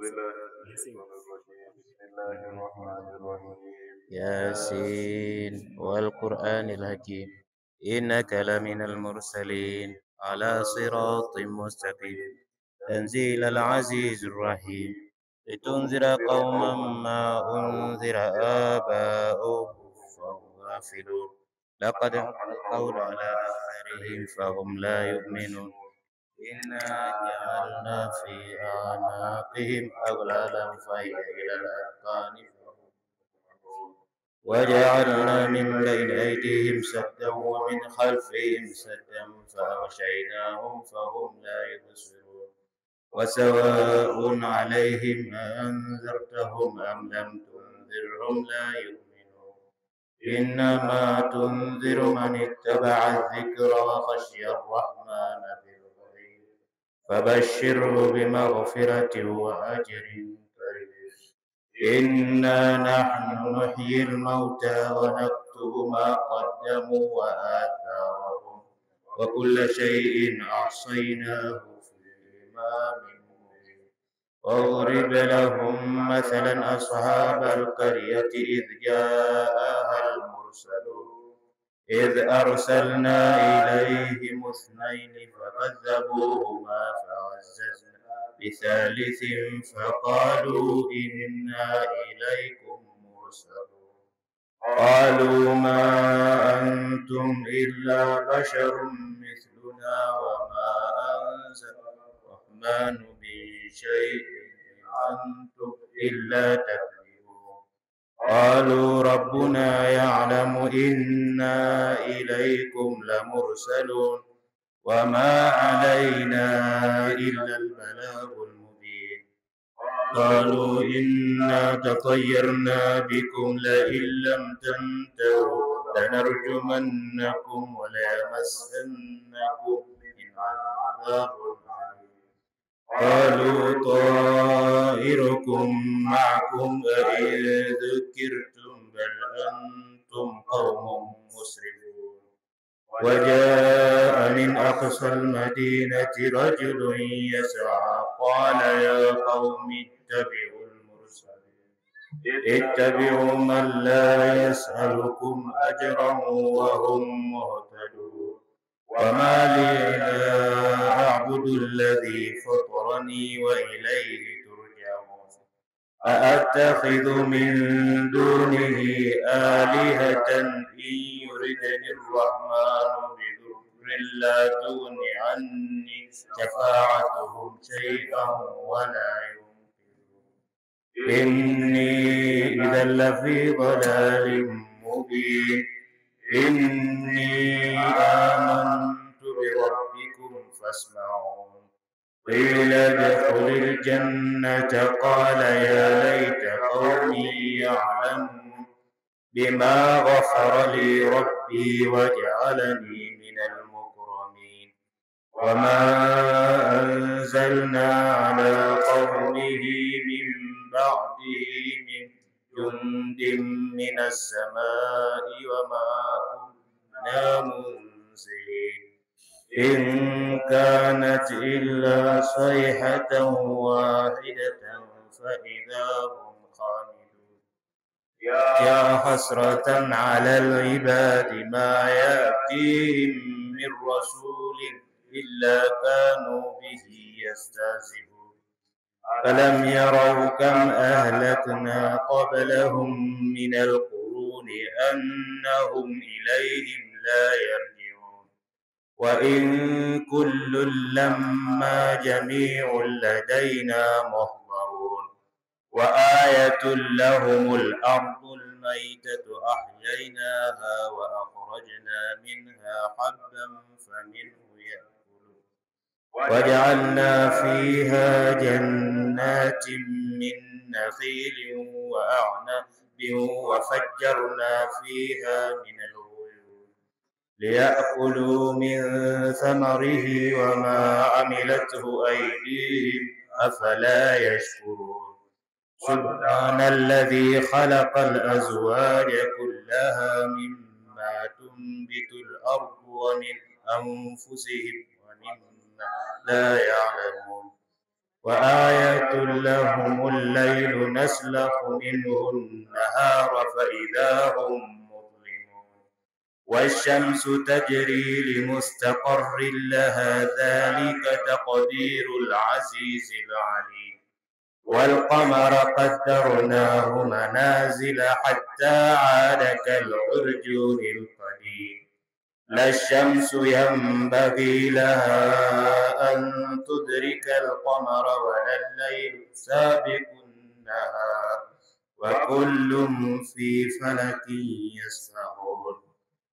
بالله من الشيطان الرجيم. بسم الله الرحمن الرحيم. ياسين والقرآن الحكيم إنك لمن المرسلين على صراط مستقيم تنزيل العزيز الرحيم لتنذر قوما ما أنذر آباؤهم فهم غافلون لقد حق القول على أكثرهم فهم لا يؤمنون إنا جعلنا في أعناقهم أغلالا فهي إلى الأذقان وجعلنا من بين أيديهم سدا ومن خلفهم سدا فأغشيناهم فهم لا يبصرون وسواء عليهم أأنذرتهم أم لم تنذرهم لا يؤمنون إنما تنذر من اتبع الذكر وخشي الرحمن بالغيب فبشره بمغفرة وأجر كريم إنا نحن نحيي الموتى ونكتب ما قدموا وآثارهم وكل شيء أحصيناه في إمام مبين واضرب لهم مثلا أصحاب القرية إذ جاءها المرسلون إذ أرسلنا إليهم اثنين فكذبوهما فعززنا بثالث فقالوا إنا إليكم مرسلون قالوا ما أنتم إلا بشر مثلنا وما أنزل الرحمن من شيء إن أنتم إلا تكذبون قالوا ربنا يعلم إنا إليكم لمرسلون وما علينا إلا البلاغ المبين قالوا إنا تطيرنا بكم لئن لم تنتهوا لنرجمنكم وليمسنكم من عذاب أليم قالوا طائركم معكم أئن ذكرتم بل أنتم قوم مسرفون وجاء من أقصى المدينة رجل يسعى قال يا قوم اتبعوا المرسلين اتبعوا من لا يسألكم أجرا وهم مهتدون وما لي لا أعبد الذي فطرني وإليه ترجعون أأتخذ من دونه آلهة إن يردني الرحمن بضر لا تغن عني شفاعتهم شيئا ولا ينقذون إني إذا لفي ضلال مبين إني آمنت بربكم فاسمعون قيل ادخل الجنة قال يا ليت قومي يعلمون بما غفر لي ربي وجعلني من المكرمين وما أنزلنا على قومه من بعده من جند من السماء وما كنا منزلين إن كانت إلا صيحة واحدة فإذا هم خامدون يا حسرة على العباد ما يأتيهم من رسول إلا كانوا به يستهزئون فلم يروا كم أهلكنا قبلهم من القرون أنهم إليهم لا يرجعون وإن كل لما جميع لدينا محضرون وآية لهم الأرض الميتة أحييناها وأخرجنا منها حبا فمنه يأكلون وجعلنا فيها جنات من نخيل وأعناب وفجرنا فيها من العيون ليأكلوا من ثمره وما عملته أيديهم أفلا يشكرون سبحان الذي خلق الأزواج كلها مما تنبت الأرض ومن أنفسهم ومما لا يعلمون وآية لهم الليل نسلخ منه النهار فإذا هم مظلمون والشمس تجري لمستقر لها ذلك تقدير العزيز العليم والقمر قدرناه منازل حتى عاد كالعرجون القديم لا الشمس ينبغي لها أن تدرك القمر ولا الليل سابق النهار وكل في فلك يسبحون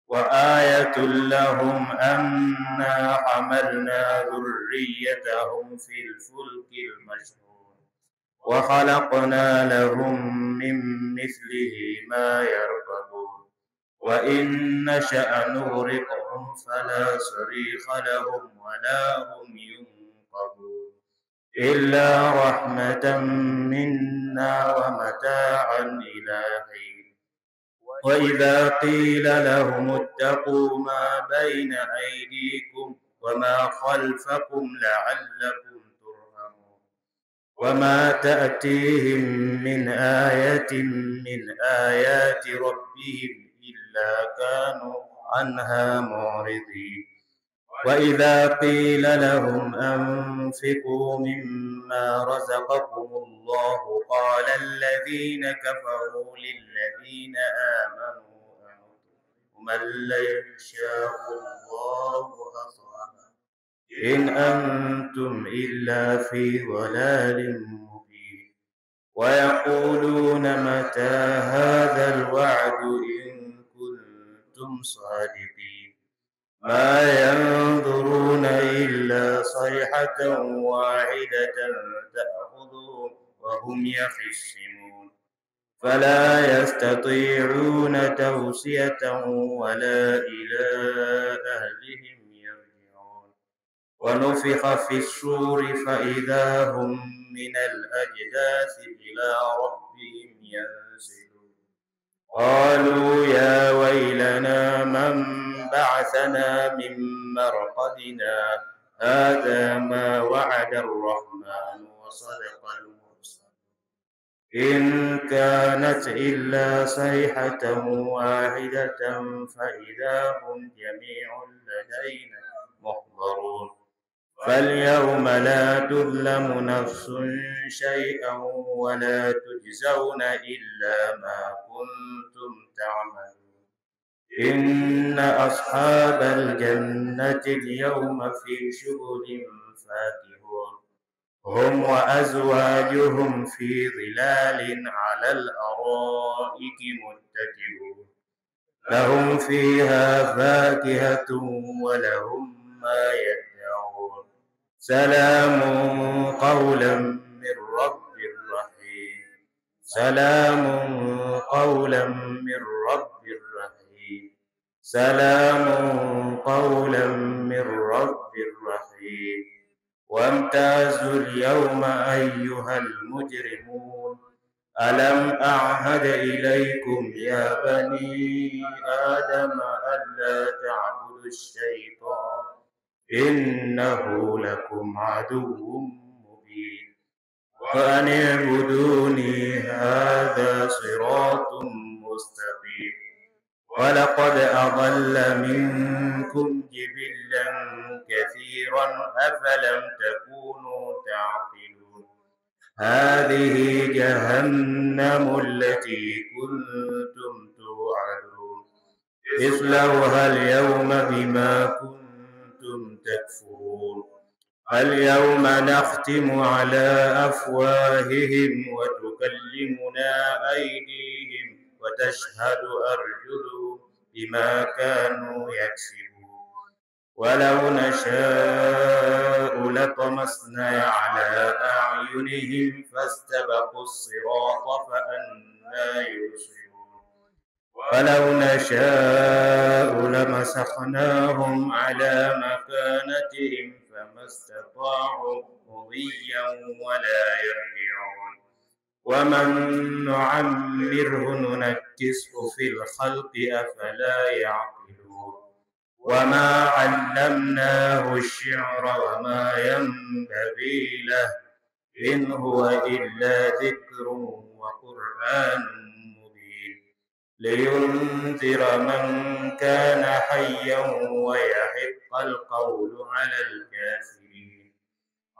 وآية لهم أنا حملنا ذريتهم في الفلك المشحون وخلقنا لهم من مثله ما يركبون وإن نشأ نغرقهم فلا صريخ لهم ولا هم ينقذون إلا رحمة منا ومتاعا إلى حين وإذا قيل لهم اتقوا ما بين أيديكم وما خلفكم لعلكم ترحمون وما تأتيهم من آية من آيات ربهم إلا كانوا عنها معرضين وإذا قيل لهم أنفقوا مما رزقكم الله قال الذين كفروا للذين آمنوا من يشاء الله أطعمه إن أنتم إلا في ضلال مبين ويقولون متى هذا الوعد إن كنتم صادقين ما ينظرون إلا صيحة واحدة تأخذهم وهم يخصمون فلا يستطيعون توصية ولا إلى أهلهم يرجعون ونفخ في الصور فإذا هم من الأجداث إلى ربهم ينسلون قالوا يا ويلنا من بعثنا من مرقدنا هذا ما وعد الرحمن وصدق المرسلون إن كانت إلا صيحة واحدة فإذا هم جميع لدينا محضرون فاليوم لا تظلم نفس شيئا ولا تجزون إلا ما كنتم تعملون إن أصحاب الجنة اليوم في شغل فاكهون هم وأزواجهم في ظلال على الأرائك متكئون لهم فيها فاكهة ولهم ما يدعون سلام قولا من رب رحيم سلام قولا من رب رحيم سلام قولا من رب رحيم وامتازوا اليوم أيها المجرمون ألم أعهد إليكم يا بني آدم ألا تعبدوا الشيطان إنه لكم عدو مبين وأن اعبدوني هذا صراط مستقيم ولقد أضل منكم جبلا كثيرا أفلم تكونوا تعقلون هذه جهنم التي كنتم توعدون اصلوها اليوم بما كنتم تكفرون اليوم نختم على أفواههم وتكلمنا أيديهم وتشهد أرجلهم بما كانوا يكسبون ولو نشاء لطمسنا على أعينهم فاستبقوا الصراط فأنى يبصرون ولو نشاء لمسخناهم على مكانتهم فما استطاعوا مضيا ولا يرجعون ومن نعمره ننكسه في الخلق أفلا يعقلون وما علمناه الشعر وما ينبغي له إن هو إلا ذكر وقرآن مبين لينذر من كان حيا ويحق القول على الكافرين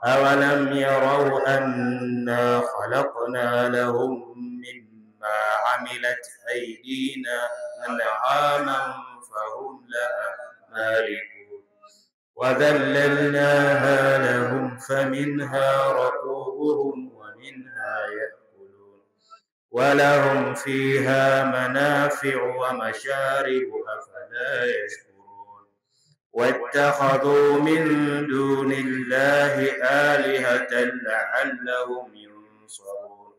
أولم يروا أنا خلقنا لهم مما عملت أيدينا أنعاما فهم لها مالكون وذللناها لهم فمنها ركوبهم ومنها يأكلون ولهم فيها منافع ومشارب أفلا يشكرون واتخذوا من دون الله آلهة لعلهم ينصرون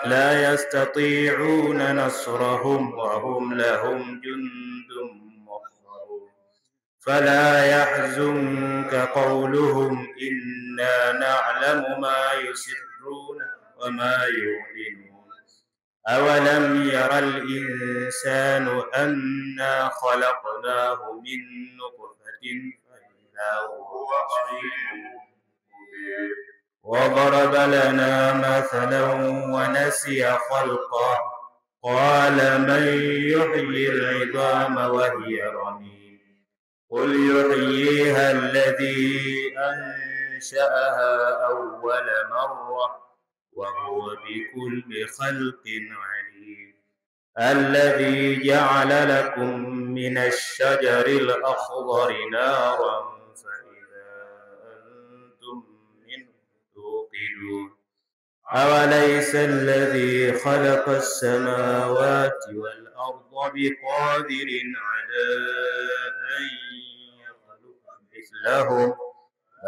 لا يستطيعون نصرهم وهم لهم جند محضرون فلا يحزنك قولهم إنا نعلم ما يسرون وما يعلنون أولم ير الإنسان أنا خلقناه من نطفة فإذا هو خصيم مبين وضرب لنا مثلا ونسي خلقه قال من يحيي العظام وهي رميم قل يحييها الذي أنشأها أول مرة وهو بكل خلق عليم الذي جعل لكم من الشجر الأخضر نارا فإذا أنتم منه توقدون أوليس الذي خلق السماوات والأرض بقادر على أن يخلق مثلهم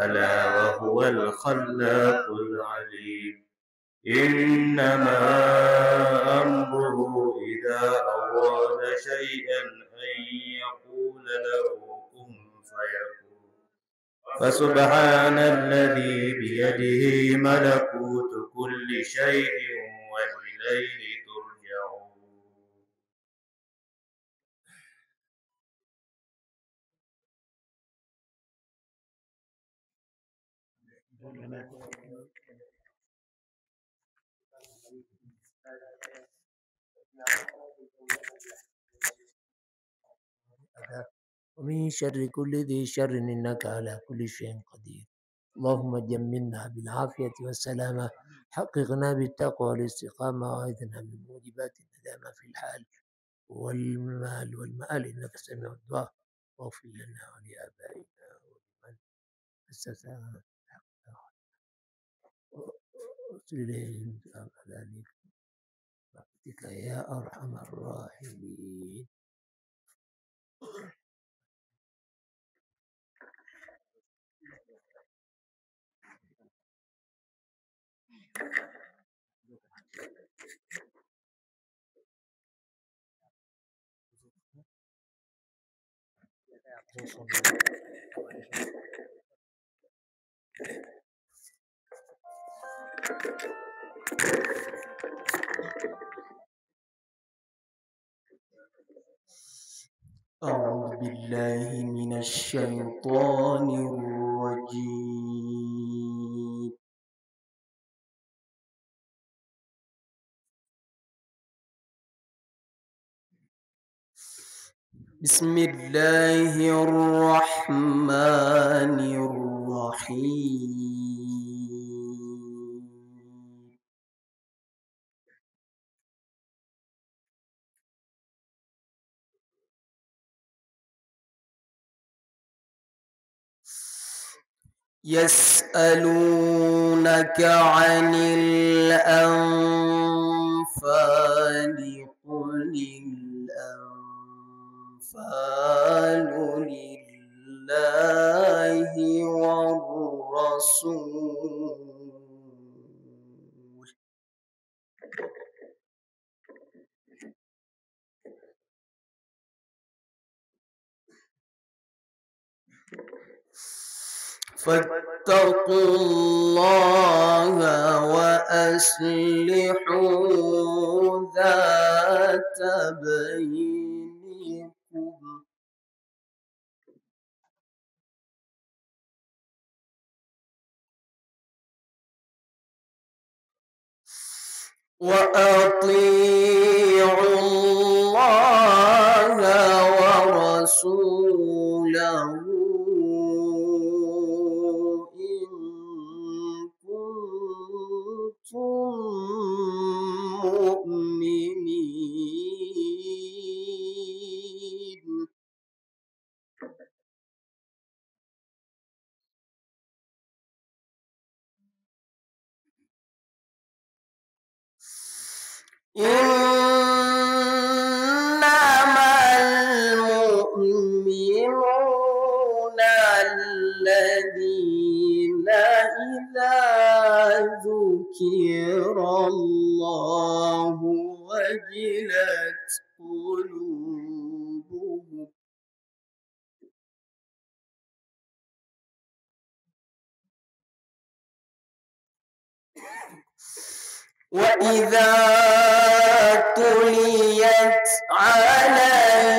بلى وهو الخلاق العليم إنما أمره إذا أراد شيئا أن يقول له كن فيكون فسبحان الذي بيده ملكوت كل شيء وإليه ترجعون ومن شر كل ذي شر إنك على كل شيء قدير اللهم جملنا بالعافية والسلامة حققنا بالتقوى والاستقامة وأعذنا من موجبات الندامة في الحال والمال والمآل إنك سميع الدعاء واغفر لنا ولآبائنا ولمن أسسنا وصل إليهم ذلك برحمتك يا أرحم الراحمين. أعوذ بالله من الشيطان الرجيم. بسم الله الرحمن الرحيم. يسألونك عن الأنفال قل الأنفال لله والرسول فاتقوا الله وأصلحوا ذات بينكم. وأطيعوا الله ورسوله إن كنتم مؤمنين. إنما المؤمنون الذين إذا ذكر الله وجلت قلوبهم وإذا تليت عليهم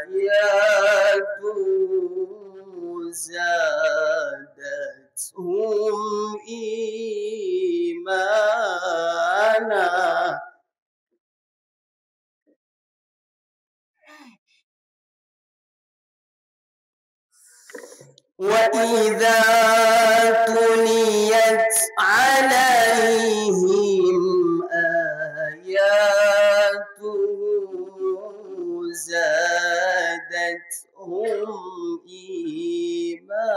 آياته زادتهم إيمانا وإذا تليت عليهم آياته زادتهم إيمانا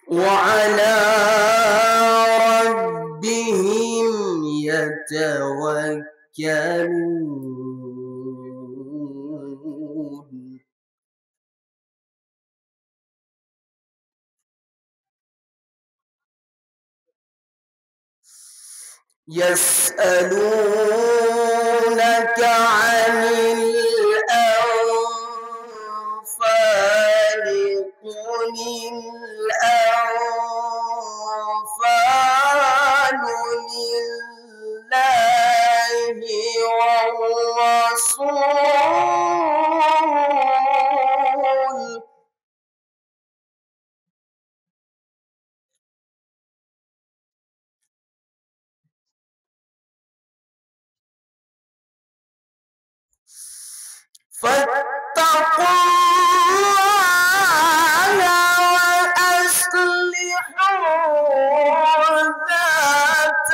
وعلى ربهم يتوكلون. يسألونك عن الأنفال قل الأنفال لله والرسول فاتقوا الله وأصلحوا ذات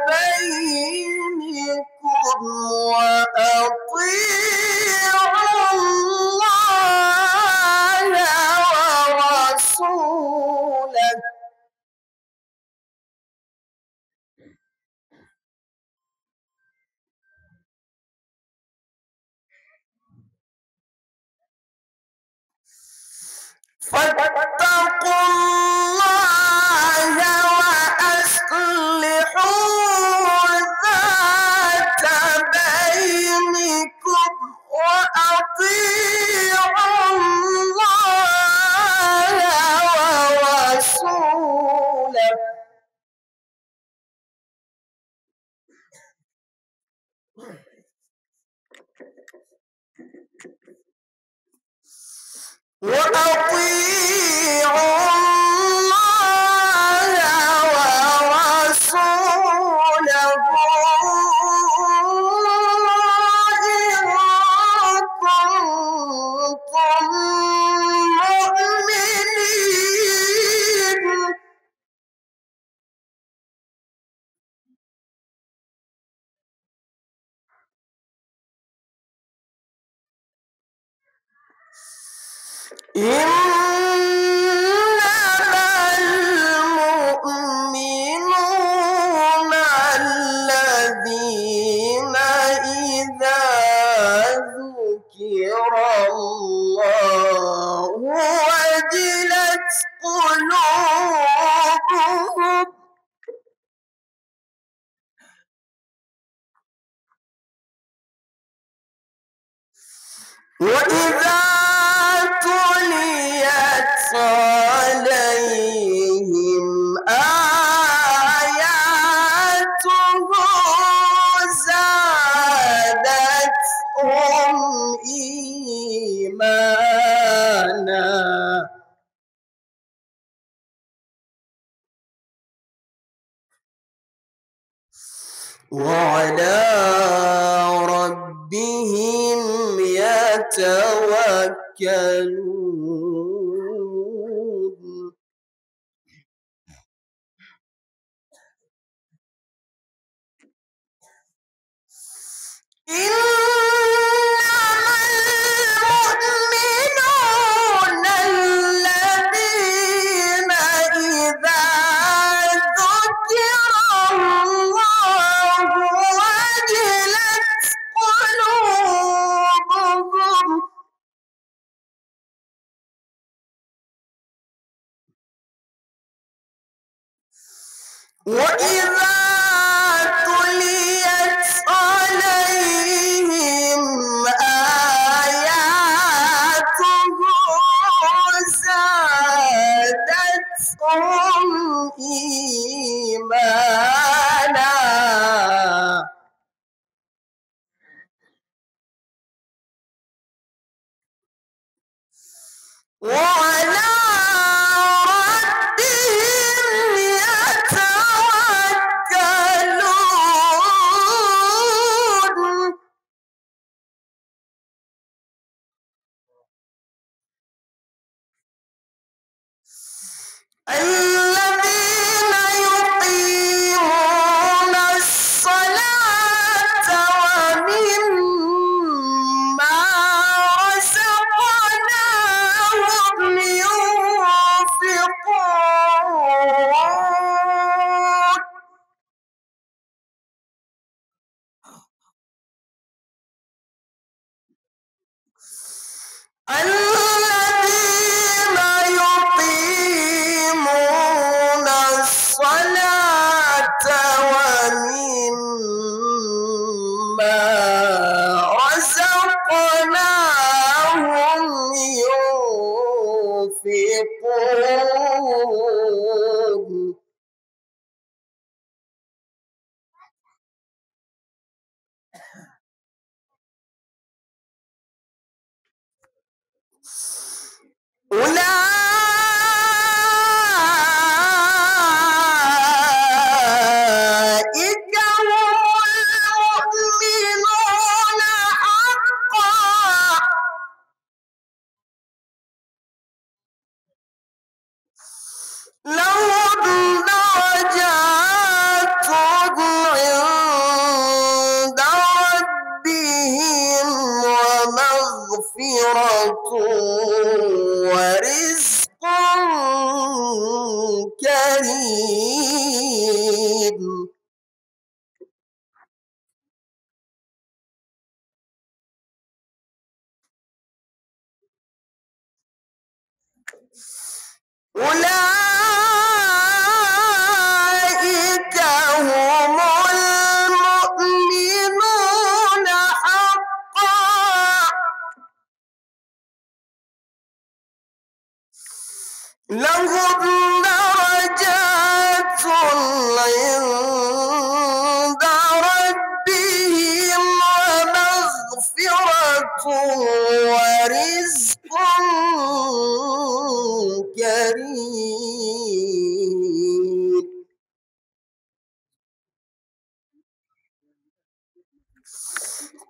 بينكم وأطيعوا الله ورسوله فاتقوا الله وأصلحوا ذات بينكم وأطيعوا الله ورسوله وأطيعوا الله ورسوله إن كنتم مؤمنين. إنما المؤمنون الذين إذا ذكر الله وجلت قلوبهم وإذا تليت عليهم آياته زادتهم إيمانا وعلى ربهم يتوكلون إنما المؤمنون الذين إذا ذكر الله وجلت قلوبهم وإذا تليت عليهم آياته زادتهم إيمانا وعلى ربهم يتوكلون الذين يقيمون الصلاة ومما رزقناهم ينفقون الذين يقيمون الصلاة ومما رزقناهم ينفقون أولئك هم المؤمنون حقا لهم درجات عند ربهم ومغفرة ورزق كريم أولئك هم المؤمنون حقا لهم درجات عند ربهم ومغفرة ورزق كريم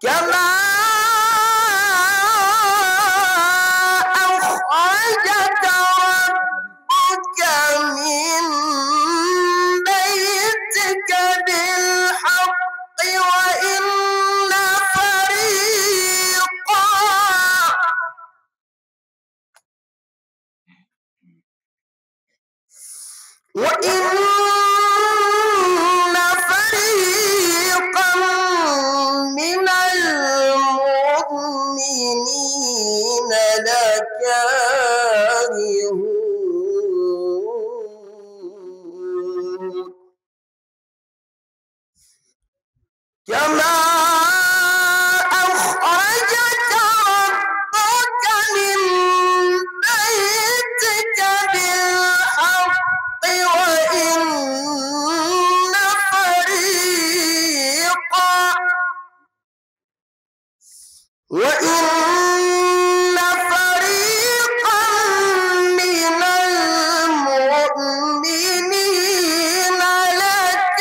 كما أخرجك ربك من بيتك بالحق وإن فريقا من المؤمنين لكارهون كما أخرجك ربك من بيتك بالحق وإن فريقا من المؤمنين لكارهون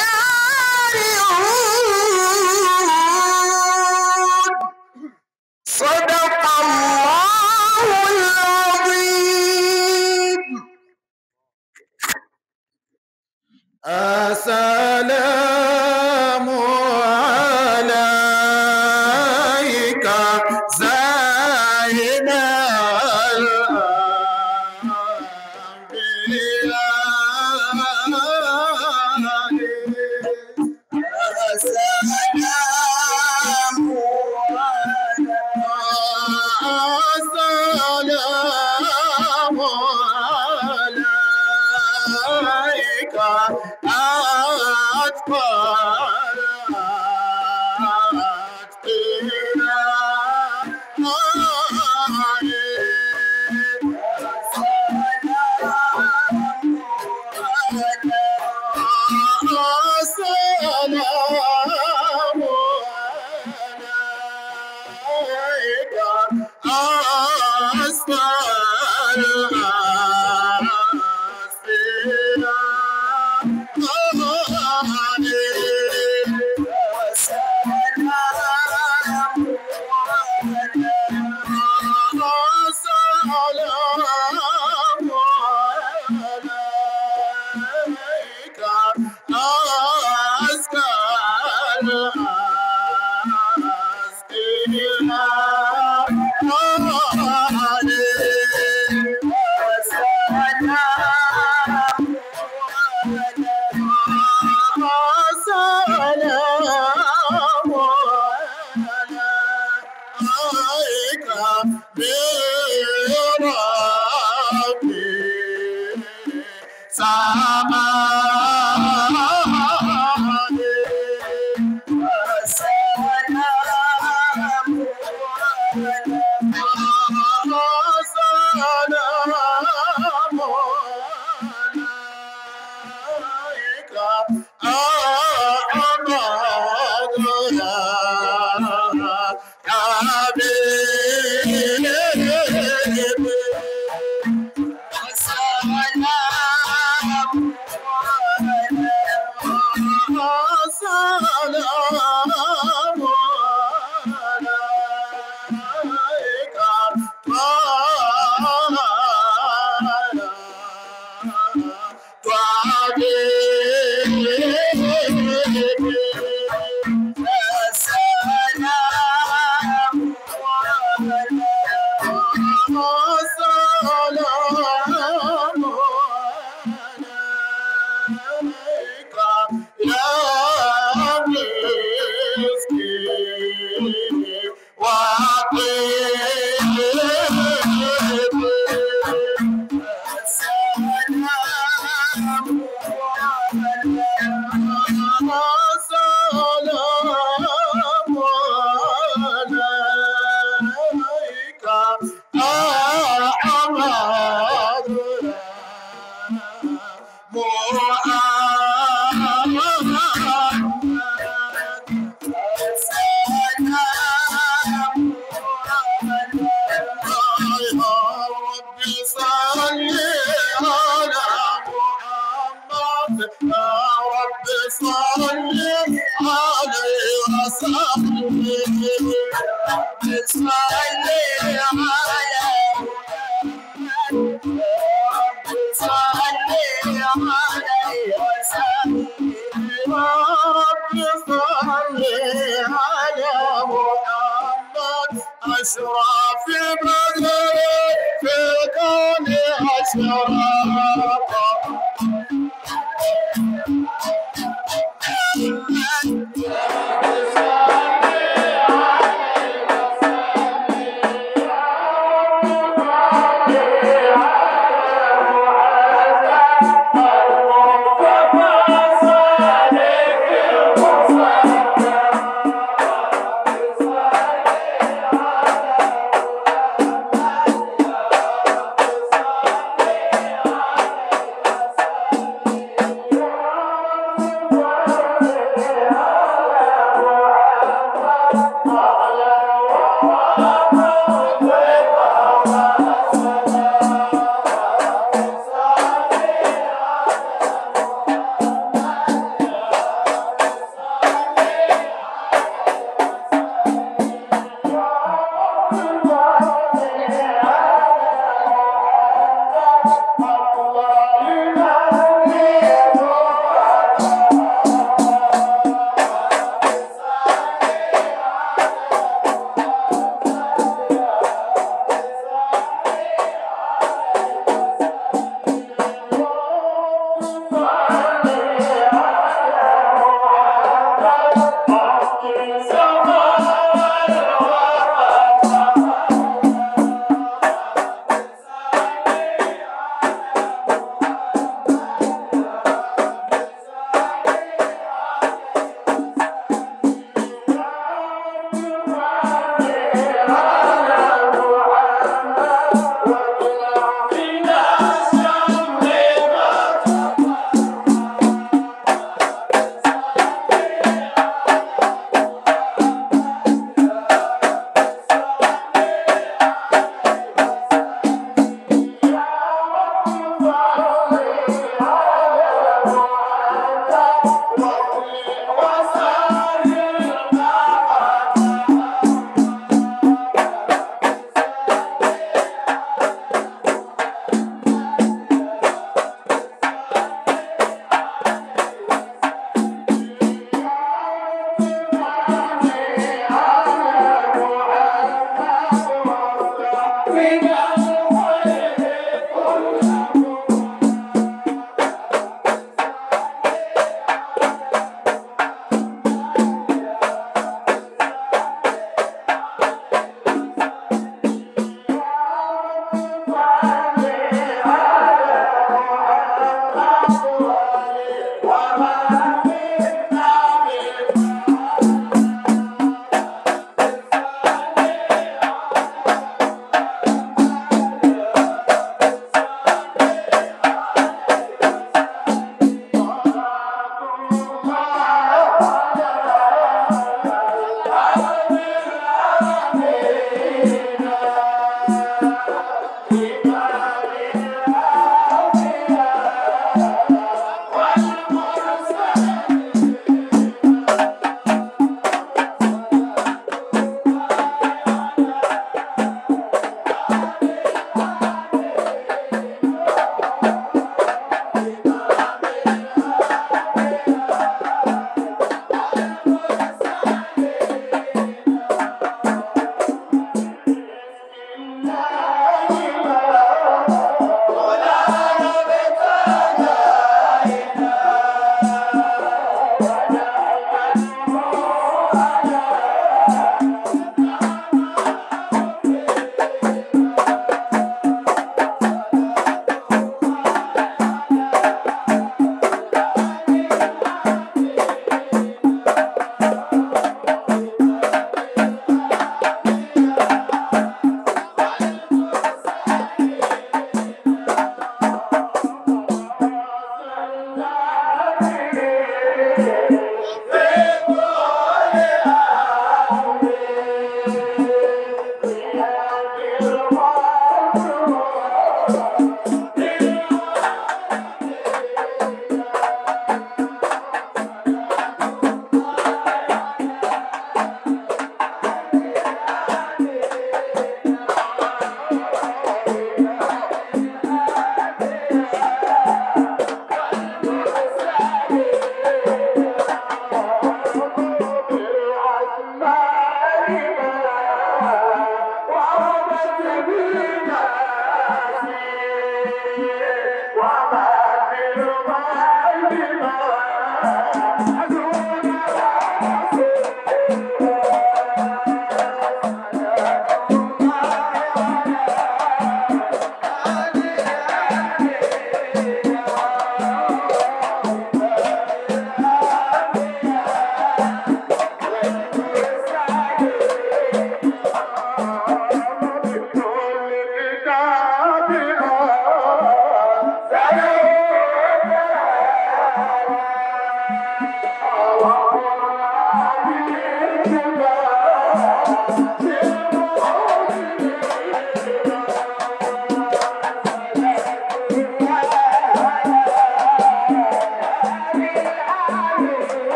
صدق الله العظيم. السلام عليك زين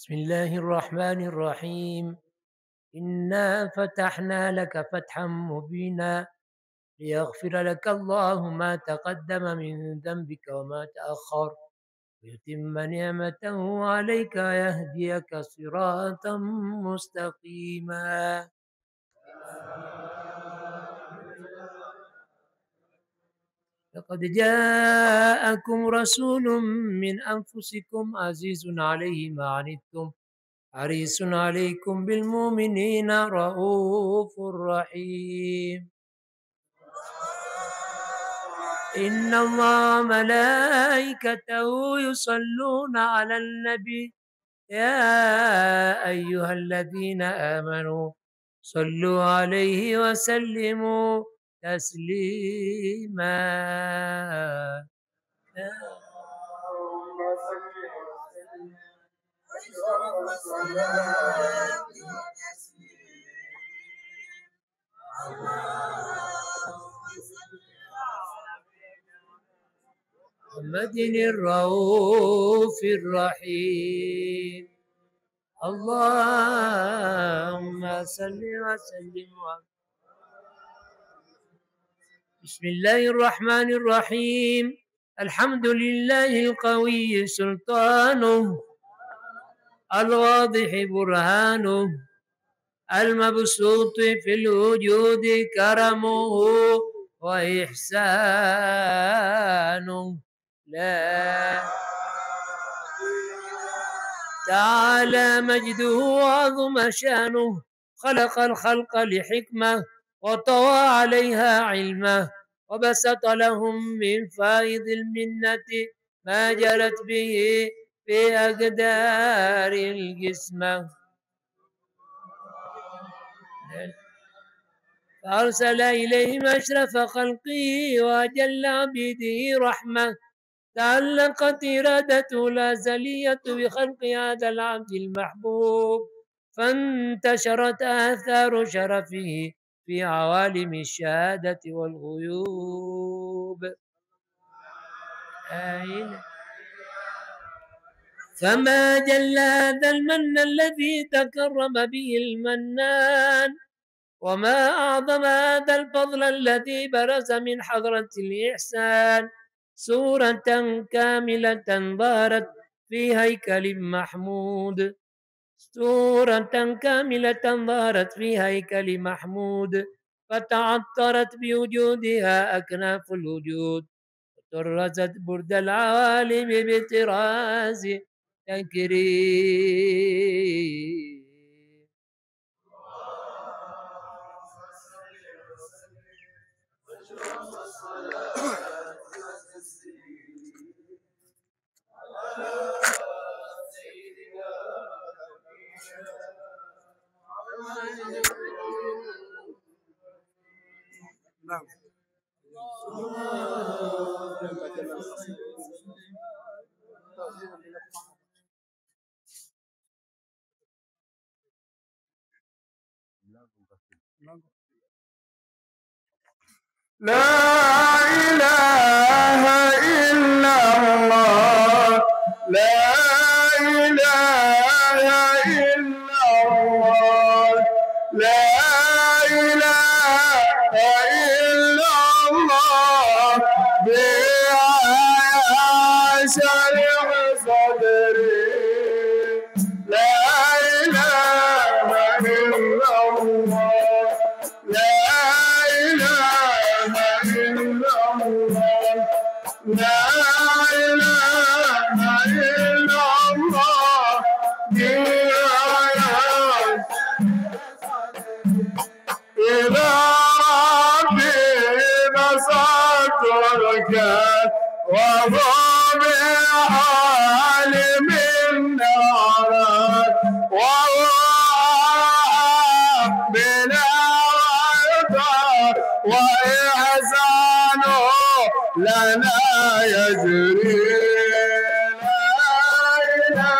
بسم الله الرحمن الرحيم. إنا فتحنا لك فتحا مبينا ليغفر لك الله ما تقدم من ذنبك وما تأخر ويتم نعمته عليك ويهديك صراطا مستقيما. لقد جاءكم رسول من أنفسكم عزيز عليه ما عنتم حريص عليكم بالمؤمنين رؤوف رحيم. إن الله ملائكته يصلون على النبي يا أيها الذين آمنوا صلوا عليه وسلموا تسليما. محمد الرؤوف الرحيم. اللهم صل وسلم. بسم الله الرحمن الرحيم. الحمد لله القوي سلطانه الواضح برهانه المبسوط في الوجود كرمه وإحسانه لا تعالى مجده وعظم شانه، خلق الخلق لحكمة وطوى عليها علمه، وبسط لهم من فائض المنة ما جرت به في أقدار الجسمة. فأرسل إليهم أشرف خلقه وأجل عبيده رحمة، تعلقت إرادته الأزلية بخلق هذا العبد المحبوب، فانتشرت آثار شرفه في عوالم الشهادة والغيوب. فما جل هذا المن الذي تكرم به المنان، وما أعظم هذا الفضل الذي برز من حضرة الإحسان، سورة كاملة ظهرت في هيكل محمود، سورة كاملة ظهرت في هيكل محمود، فتعطرت بوجودها أكناف الوجود، وطرزت برد العوالم بطراز تكريم. لا إله إلا الله، لا إله إلا الله، لا إله إلا الله، بها شرح صدري، لا إله إلا الله، لا إله إلا الله، لا إله إلا الله، إلى ربي بصرتك وهو بعالم النار، وهو بلا وإحسانه لنا يجري، لا إله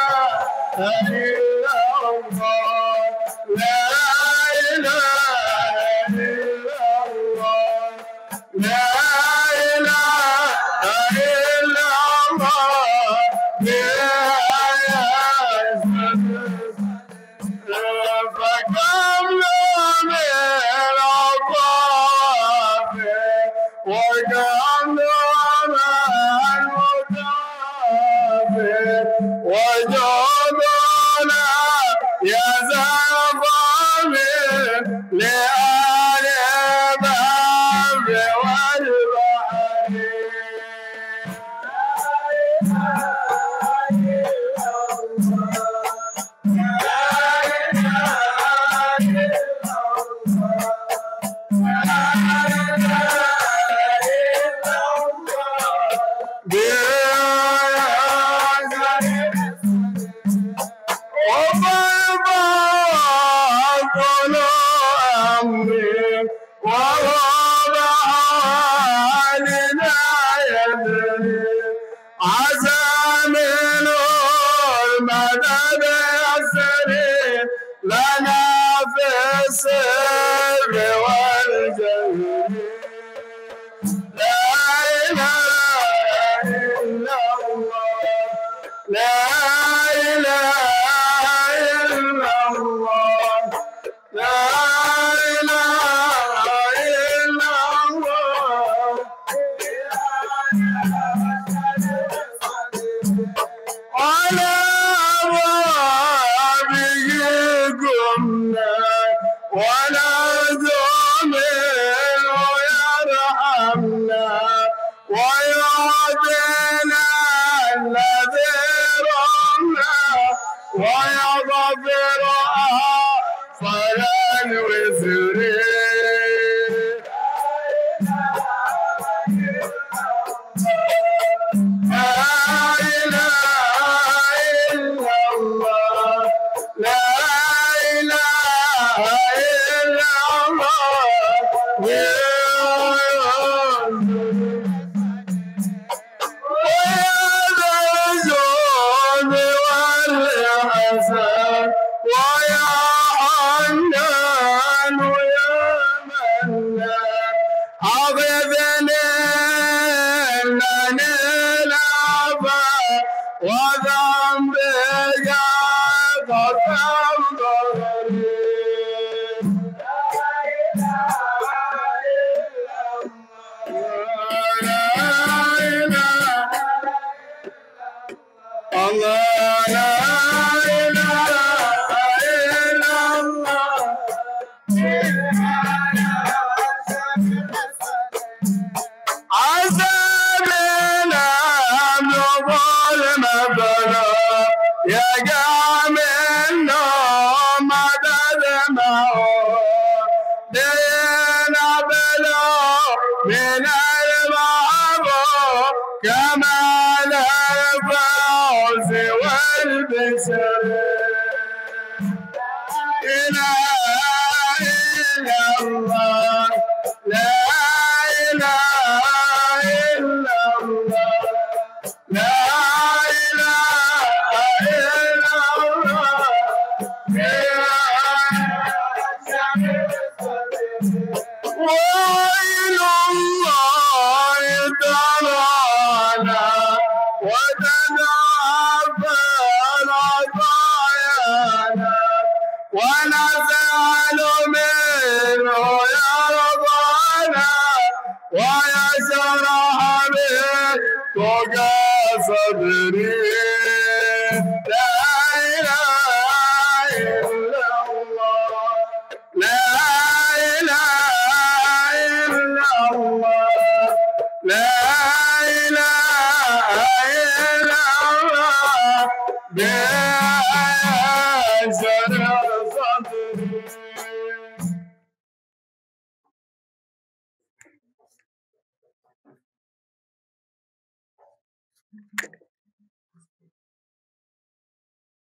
إلا الله، لا إله إلا الله، لا إله إلا الله، فكم من العطاف وكم من المتعب، وجودنا يزال ضمير لآل البر والبحر، لنا في السر والجهر، لا إله إلا الله، لا إله إلا الله، لا إله إلا الله، على بابه قمنا ولا ويغفرها فلا الوزر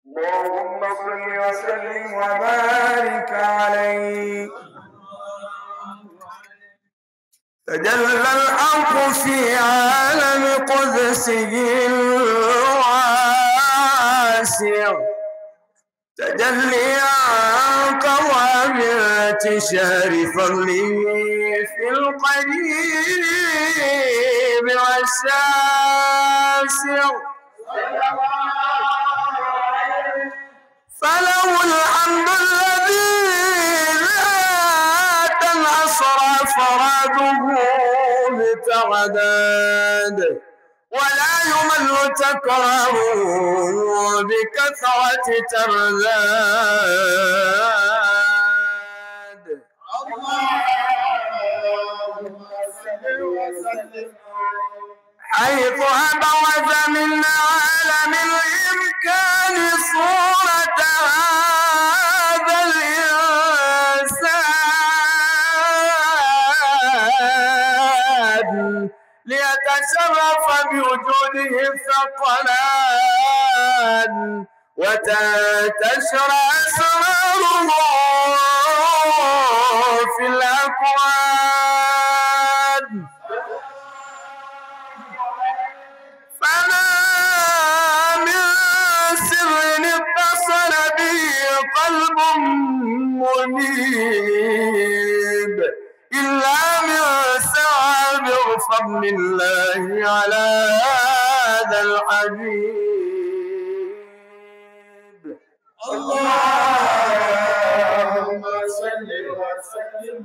اللهم صل وسلم وبارك عليه. تجلى الحق في عالم قدسه الواسع تجليا قوامة شهر فضله في القريب والشاسع فله الحمد الذي لا تنحصر أفراده بتعداد ولا يمل تكراره بكثرة ترداد. حيث أبرز من عالم الإمكان صورة هذا الإنسان ليتشرف بوجوده الثقلان وتنتشر أسراره في الأكوان. فما من سر اتصل به قلب منيب إلا من سعى بفضل الله على هذا الحبيب. اللهم صل وسلم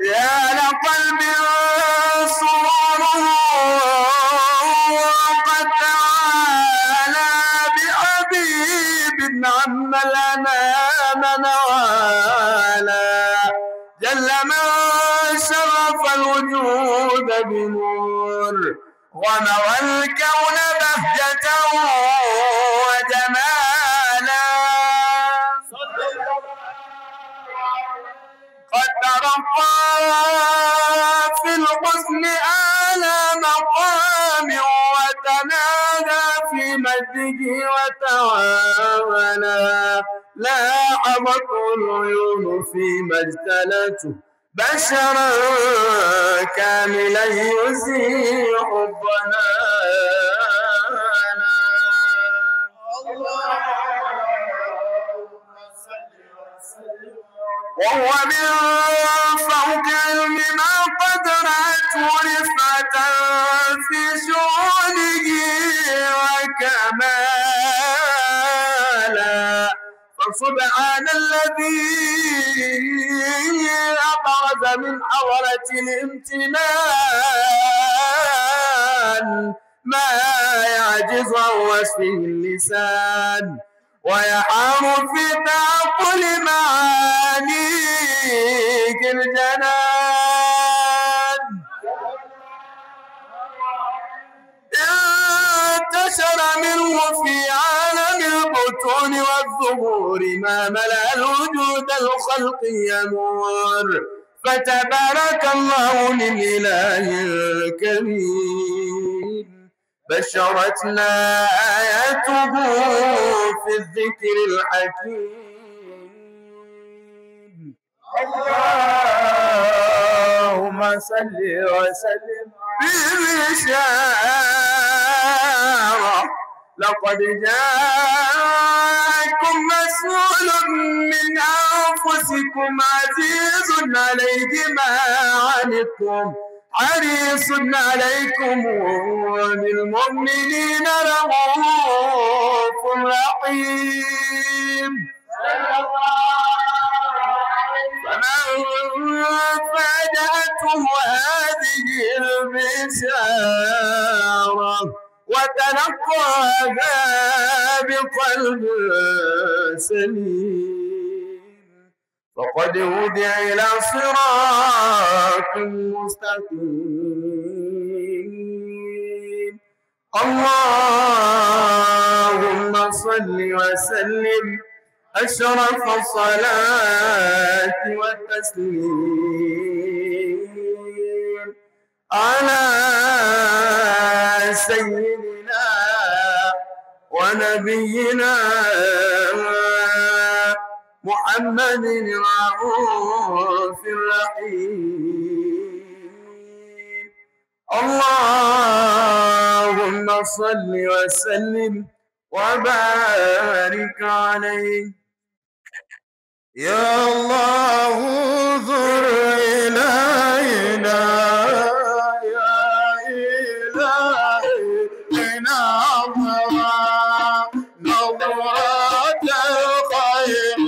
يا لقلب سروره وقد تعالى بحبيب عم الأنام نوالا جل من شرف الوجود بنور وموى الكون بهجته وجمالا ترقى في الحسن أعلى مقام وتنادى في مجده وتعالى لاحظت العيون فيما اجتلته بشرا كاملا يزيح الضنانا. وهو من فوق علم ما قد رأته رفعة في شؤونه وكمالا فسبحان الذي أبرز من حضرة الامتنان ما يعجز عن وصفه اللسان ويحام في تعقل معانيك الجنان. انتشر منه في عالم البطون والظهور ما ملأ الوجود الخلق يمور فتبارك الله للإله الكريم بشرتنا آياته في الذكر الحكيم. اللهم صل وسلم بالبشارة لقد جاءكم رسول من أنفسكم عزيز عليه ما عنتم حريص عليكم بالمؤمنين رؤوف رحيم. فمن فاجأته هذه البشارة وتلقاها بقلب سليم فقد هدي إلى صراط مستقيم. اللهم صل وسلم أشرف الصلاة والتسليم على سيدنا ونبينا محمد الرؤوف الرحيم. اللهم صل وسلم وبارك عليه. يا الله انظر إلينا يا إلهي لنظرة نظرة الخير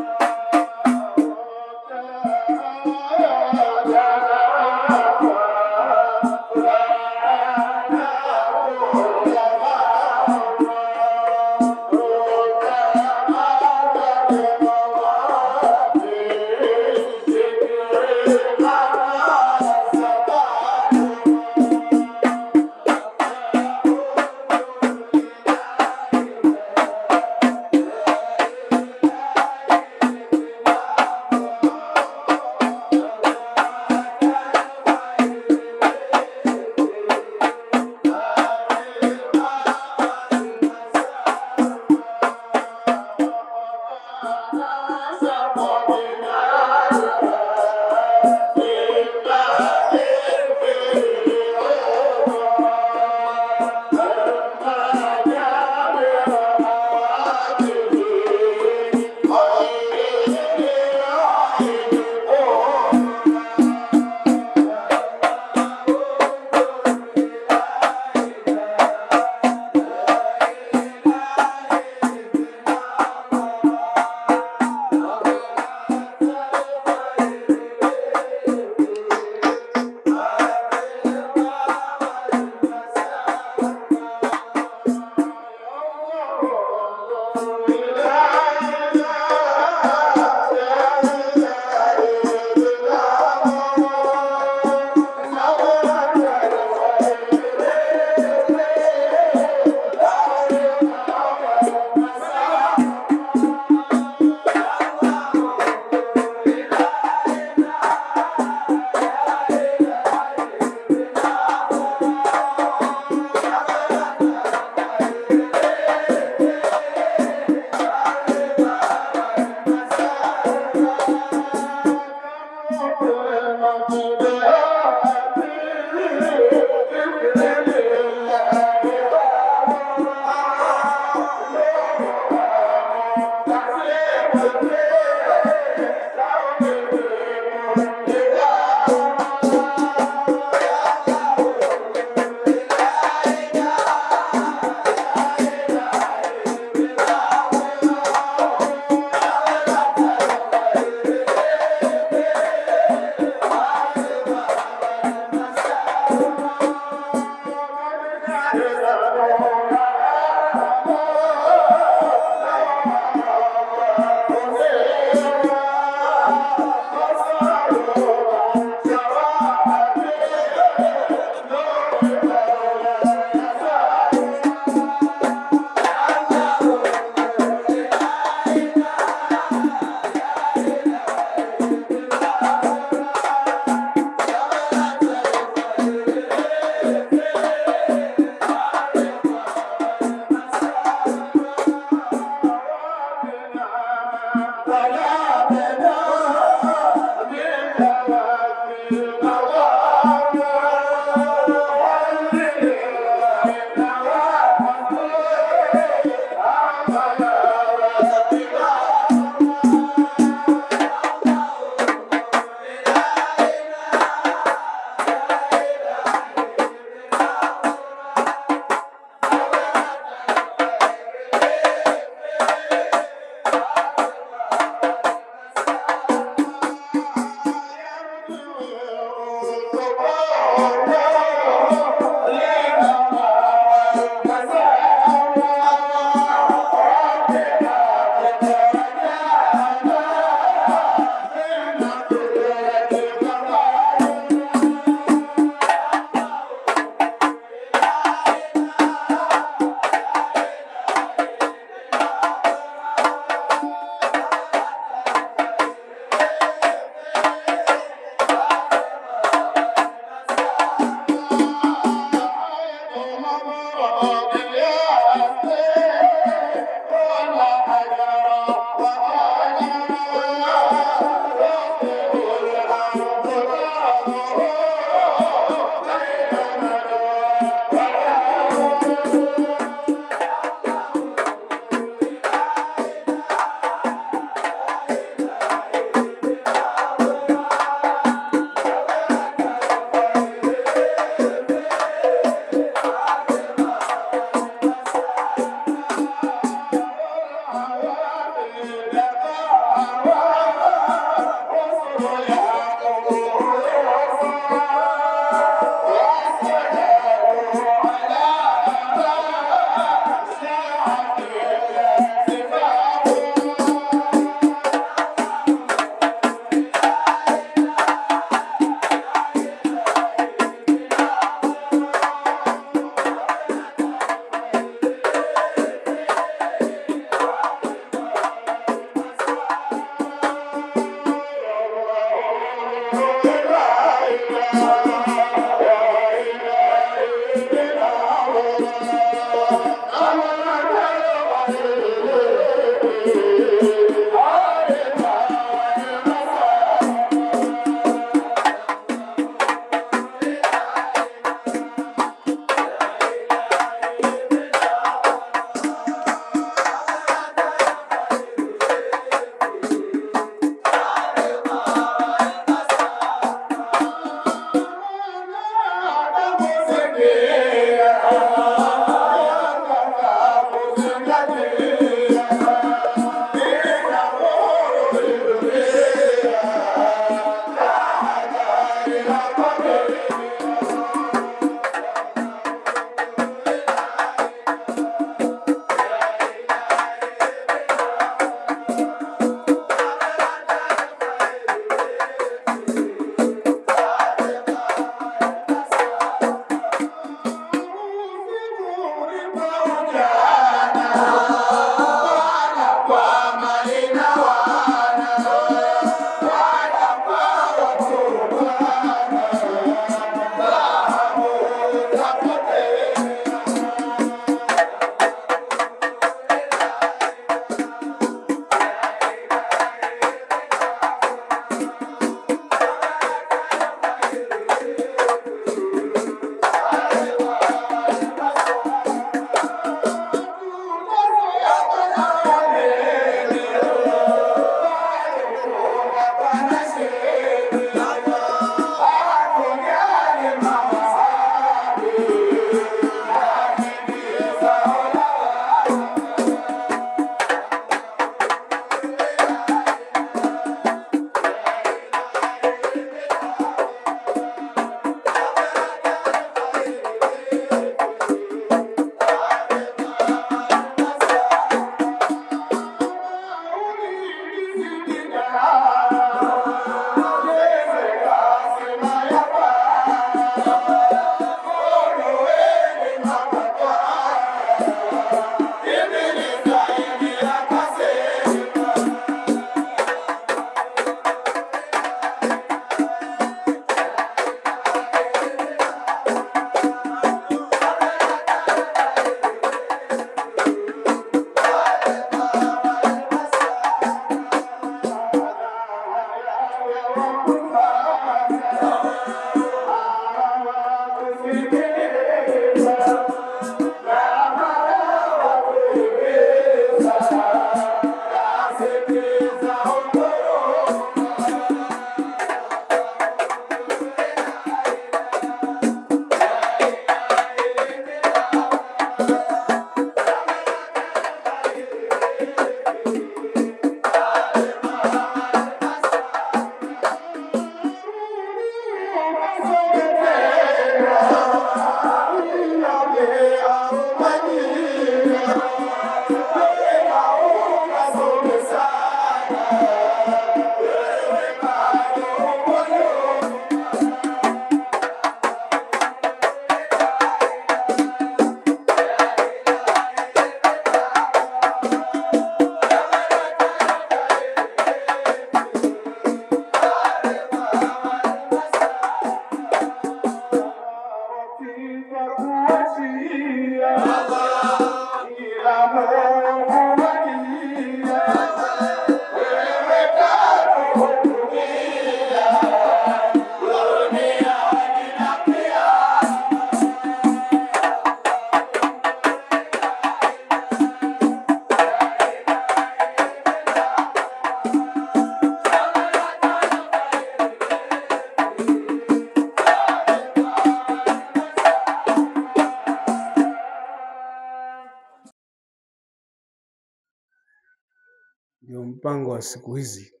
Ndio mpango wa siku hizi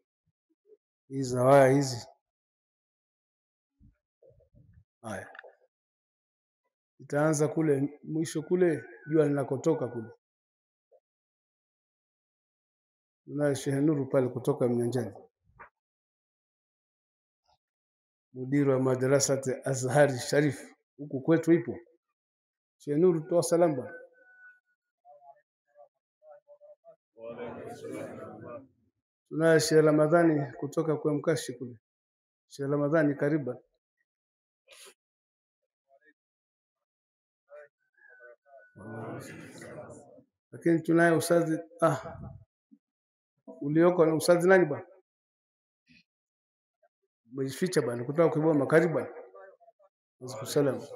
za waya hizi. Haya, itaanza kule mwisho kule jua linakotoka kule. Na Sheikh Nuru pale kutoka Mnyanjani, mudiru wa madrasati Azhari Sharif huku kwetu ipo. Sheikh Nuru, toa salamu bwana. Tuna Sheikh Ramadhani kutoka kwa Mkashi kule. Sheikh Ramadhani karibu. Lakini tunaye ustadhi ulioko na ustadhi nani bwana? Mjificha bwana kutoka Kiboma, karibu bwana. Salamu.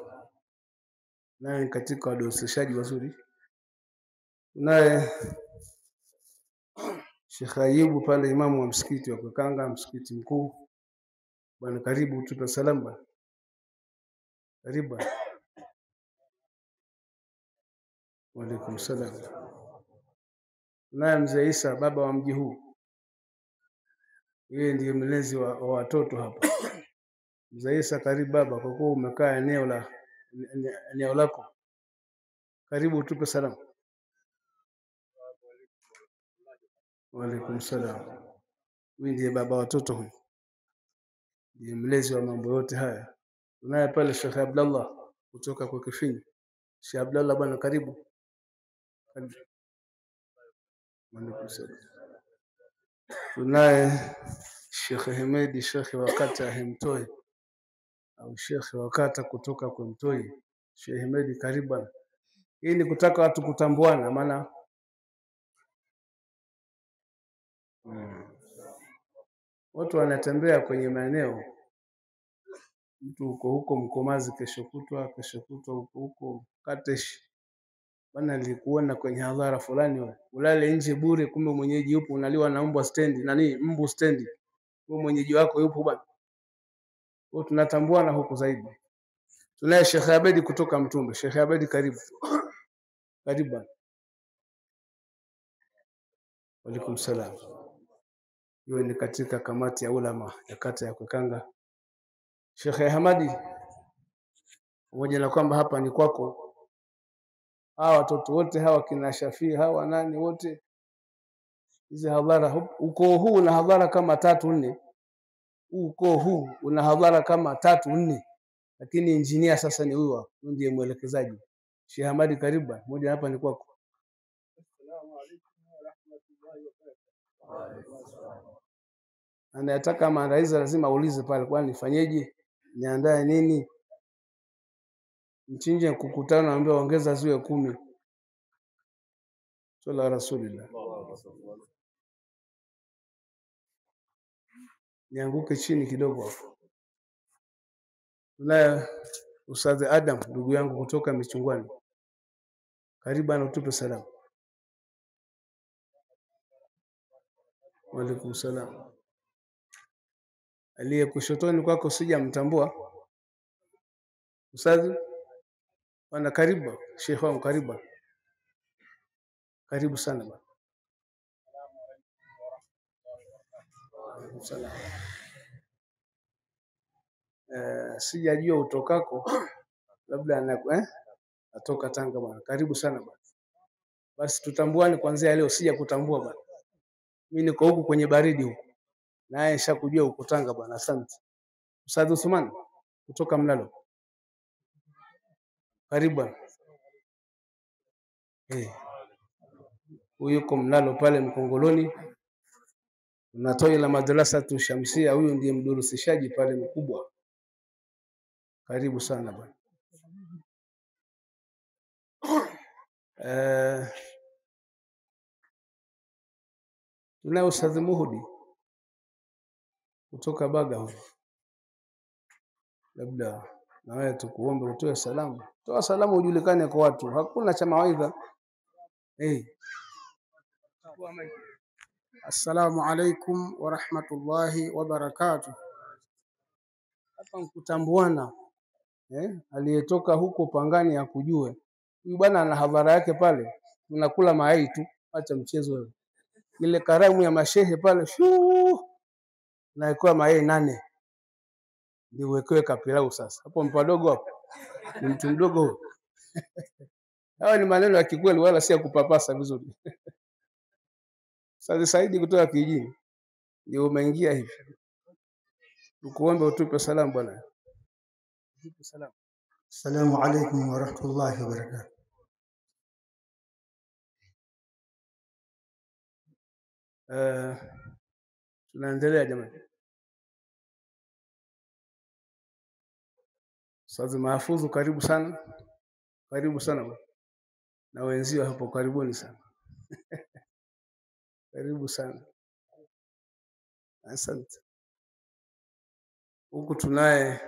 Naye katika wadoseshaji wazuri. Naye Sheikh Ayubu pale, imamu wa msikiti wa Kukanga, msikiti mkuu. Bwana karibu, tupe salamu bwana. Karibu. Wa alaikum salam. Naye mzee Isa, baba wa mji huu. Yeye ndiye mlezi wa watoto hapa. Mzee Isa, karibu baba, kwa kuwa umekaa eneo lako. Karibu, tupe salamu. Wa alaikum salam. Huyu ndiye baba watoto huyu. Ndiye mlezi wa mambo yote haya. Tunaye pale Sheikh Abdullah kutoka kwa Kifinyi. Sheikh Abdullah bwana karibu. Tunaye Sheikh Hemedi, Sheikh wa kata Hemtoi au Sheikh wa kata kutoka kwa Mtoi. Sheikh Hemedi karibu. Hii ni kutaka watu kutambuana, maana watu wanatembea kwenye maeneo. Mtu huko Mkomazi kesho kutwa huko Katesh. Bana nilikuona kwenye hadhara fulani wewe. Ulale nje bure, kumbe mwenyeji yupo, unaliwa na mbwa stendi. Mbu stendi. Wewe mwenyeji wako yupo bwana. Kwa tunatambuana huko zaidi. Tunaye Sheikh Abedi kutoka Mtumbe. Sheikh Abedi karibu. Karibu bwana. Wa alaikum salam. Yeye ni katika kamati ya ulama ya kata ya Kukanga. Sheikh Hamadi, pamoja na kwamba hapa ni kwako, hawa watoto wote hawa kina Shafii hawa nani wote, hizi hadhara ukoo huu una hadhara kama 3-4. Ukoo huu una hadhara kama 3-4, lakini engineer sasa ni huyu ndiye mwelekezaji. Sheikh Hamadi karibu, moja hapa ni kwako. Asalamu alaykum wa rahmatullahi wa barakatuh. Anataka maandalizi lazima aulize pale, kwani nifanyeje? Niandae nini? Mchinje kukutana, naambia ongeza ziwe 10. Sala rasulillah. nianguke chini kidogo hapo. Tunaye Ustadh Adam ndugu yangu kutoka Michungwani. Karibu na utupe salamu. Wa alaikum salam. Aliye kushotoni kwako sijamtambua. Ustadh bwana, karibu Sheikh wangu, karibu. Karibu sana bwana. Salam. Sijajua utokako, labda atoka Tanga bwana. Karibu sana bwana. Basi tutambuane kuanzia leo, sija kutambua bwana. Mimi niko huku kwenye baridi huku. Naye nishakujua huko Tanga bwana. Asante. Ustadh Uthman kutoka Mlalo. Karibu bwana. Huyu yuko Mlalo pale Mkongoloni. Na toi la madrasa tu Shamsia, huyu ndiye mdurusishaji pale mkubwa. Karibu sana bwana. Tuna Ustadh Muhudi kutoka Baga huyu. Labda na wewe tukuombe utoe salamu. Toa salamu ujulikane kwa watu. Hakuna cha mawaidha. Assalamu alaikum wa rahmatullahi wa barakatuh. Hapa mkutambuana. Aliyetoka huko Pangani ya kujue. Huyu bwana ana hadhara yake pale. Tunakula mayai tu, acha mchezo wewe. Ile karamu ya mashehe pale, na ikuwa mayai 8. Ndio wekewe kapilau sasa. Hapo mpadogo hapo. Ni mtu mdogo huyo. Hawa ni maneno ya kikweli wala si ya kupapasa vizuri. Sasa Saidi kutoka kijijini. Ndio umeingia hivi. Tukuombe utupe salamu bwana. Utupe salamu. Assalamu alaikum wa rahmatullahi wa barakatuh. Tunaendelea jamani. Sasa Mahfuzu, karibu sana. Karibu sana bwana. Na wenzio hapo karibuni sana. Karibu sana. Asante. Huku tunaye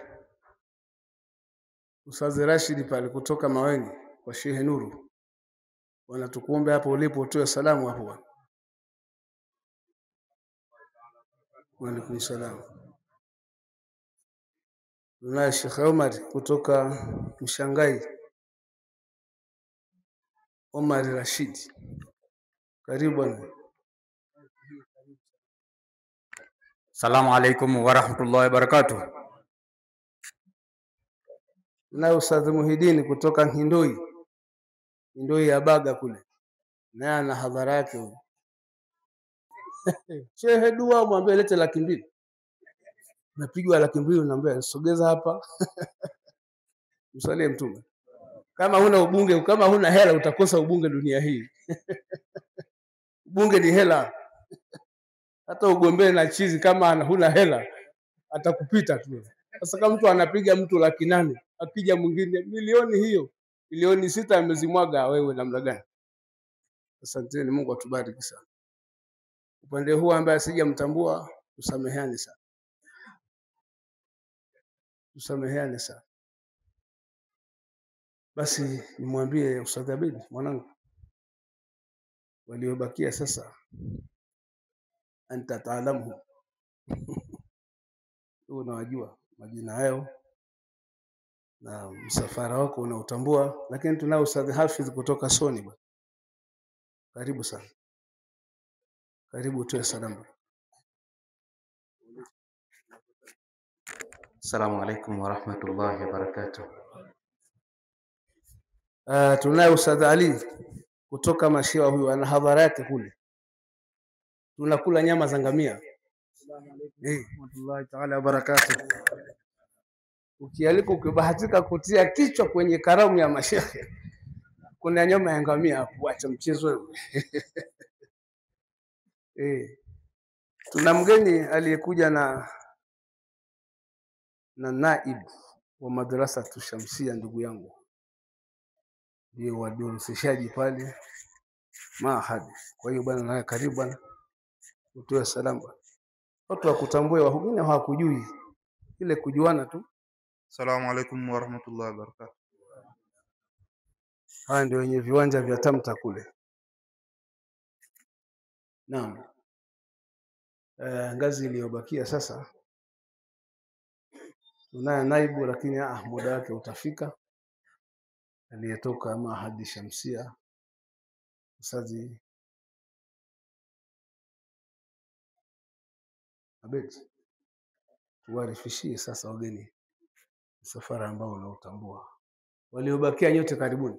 Ustadh Rashid pale kutoka Maweni kwa Sheikh Nuru. Bwana, tukuombe hapo ulipo utoe salamu hapo bwana. Wa alaikum salam. Tunaye Sheikh Omar kutoka Mshangai. Omar Rashid. Karibu bwana. Assalamu alaikum wa rahmatullahi wa barakatuh. Na Ustadh Muhidini kutoka Hindoi. Hindoi ya Baga kule. Naye ana hadhara yake huyo. Shehe dua mwambie lete 200,000. Unapigwa 200,000 unamwambia sogeza hapa. Msalie Mtume. Kama huna ubunge, kama huna hela utakosa ubunge dunia hii. Ubunge ni hela. Hata ugombee na chizi kama huna hela atakupita tu. Sasa kama mtu anapiga mtu 800,000, akija mwingine milioni hiyo, milioni 6 amezimwaga, wewe namna gani? Asanteni, Mungu atubariki sana. Upande huu ambaye sijamtambua tusameheane sana. Tusameheane sana. Basi nimwambie Ustadh Abid mwanangu. Waliobakia sasa anta taalamu. Unawajua majina hayo na msafara wako unautambua, lakini tunao Ustadh Hafidh kutoka Soni bwana. Karibu sana. Karibu tuwe salamu. Assalamu alaikum wa rahmatullahi wa barakatuh. Tunaye Ustadh Ali kutoka Mashiwa, huyu ana hadhara yake kule. Tunakula nyama za ngamia. Assalamu alaikum wa rahmatullahi ta'ala wa barakatuh. Ukialiko ukibahatika kutia kichwa kwenye karamu ya mashehe, kuna nyama ya ngamia hapo, acha mchezo wewe. Tuna mgeni aliyekuja na naibu wa madrasa Tushamsia, ndugu yangu. Ndio wadurusishaji pale mahadi. Kwa hiyo bwana, naye karibu bwana. Utoe salamu. watu wakutambue, wengine hawakujui, ile kujuana tu. Assalamu alaikum warahmatullahi wabarakatuh. Haya ndio wenye viwanja vya Tamta kule. Naam. Ngazi iliyobakia sasa tunaye naibu, lakini muda wake utafika, aliyetoka Mahadi Shamsia Ustadhi Abed. Tuwarifishie sasa wageni msafara ambao unautambua. Waliobakia nyote karibuni.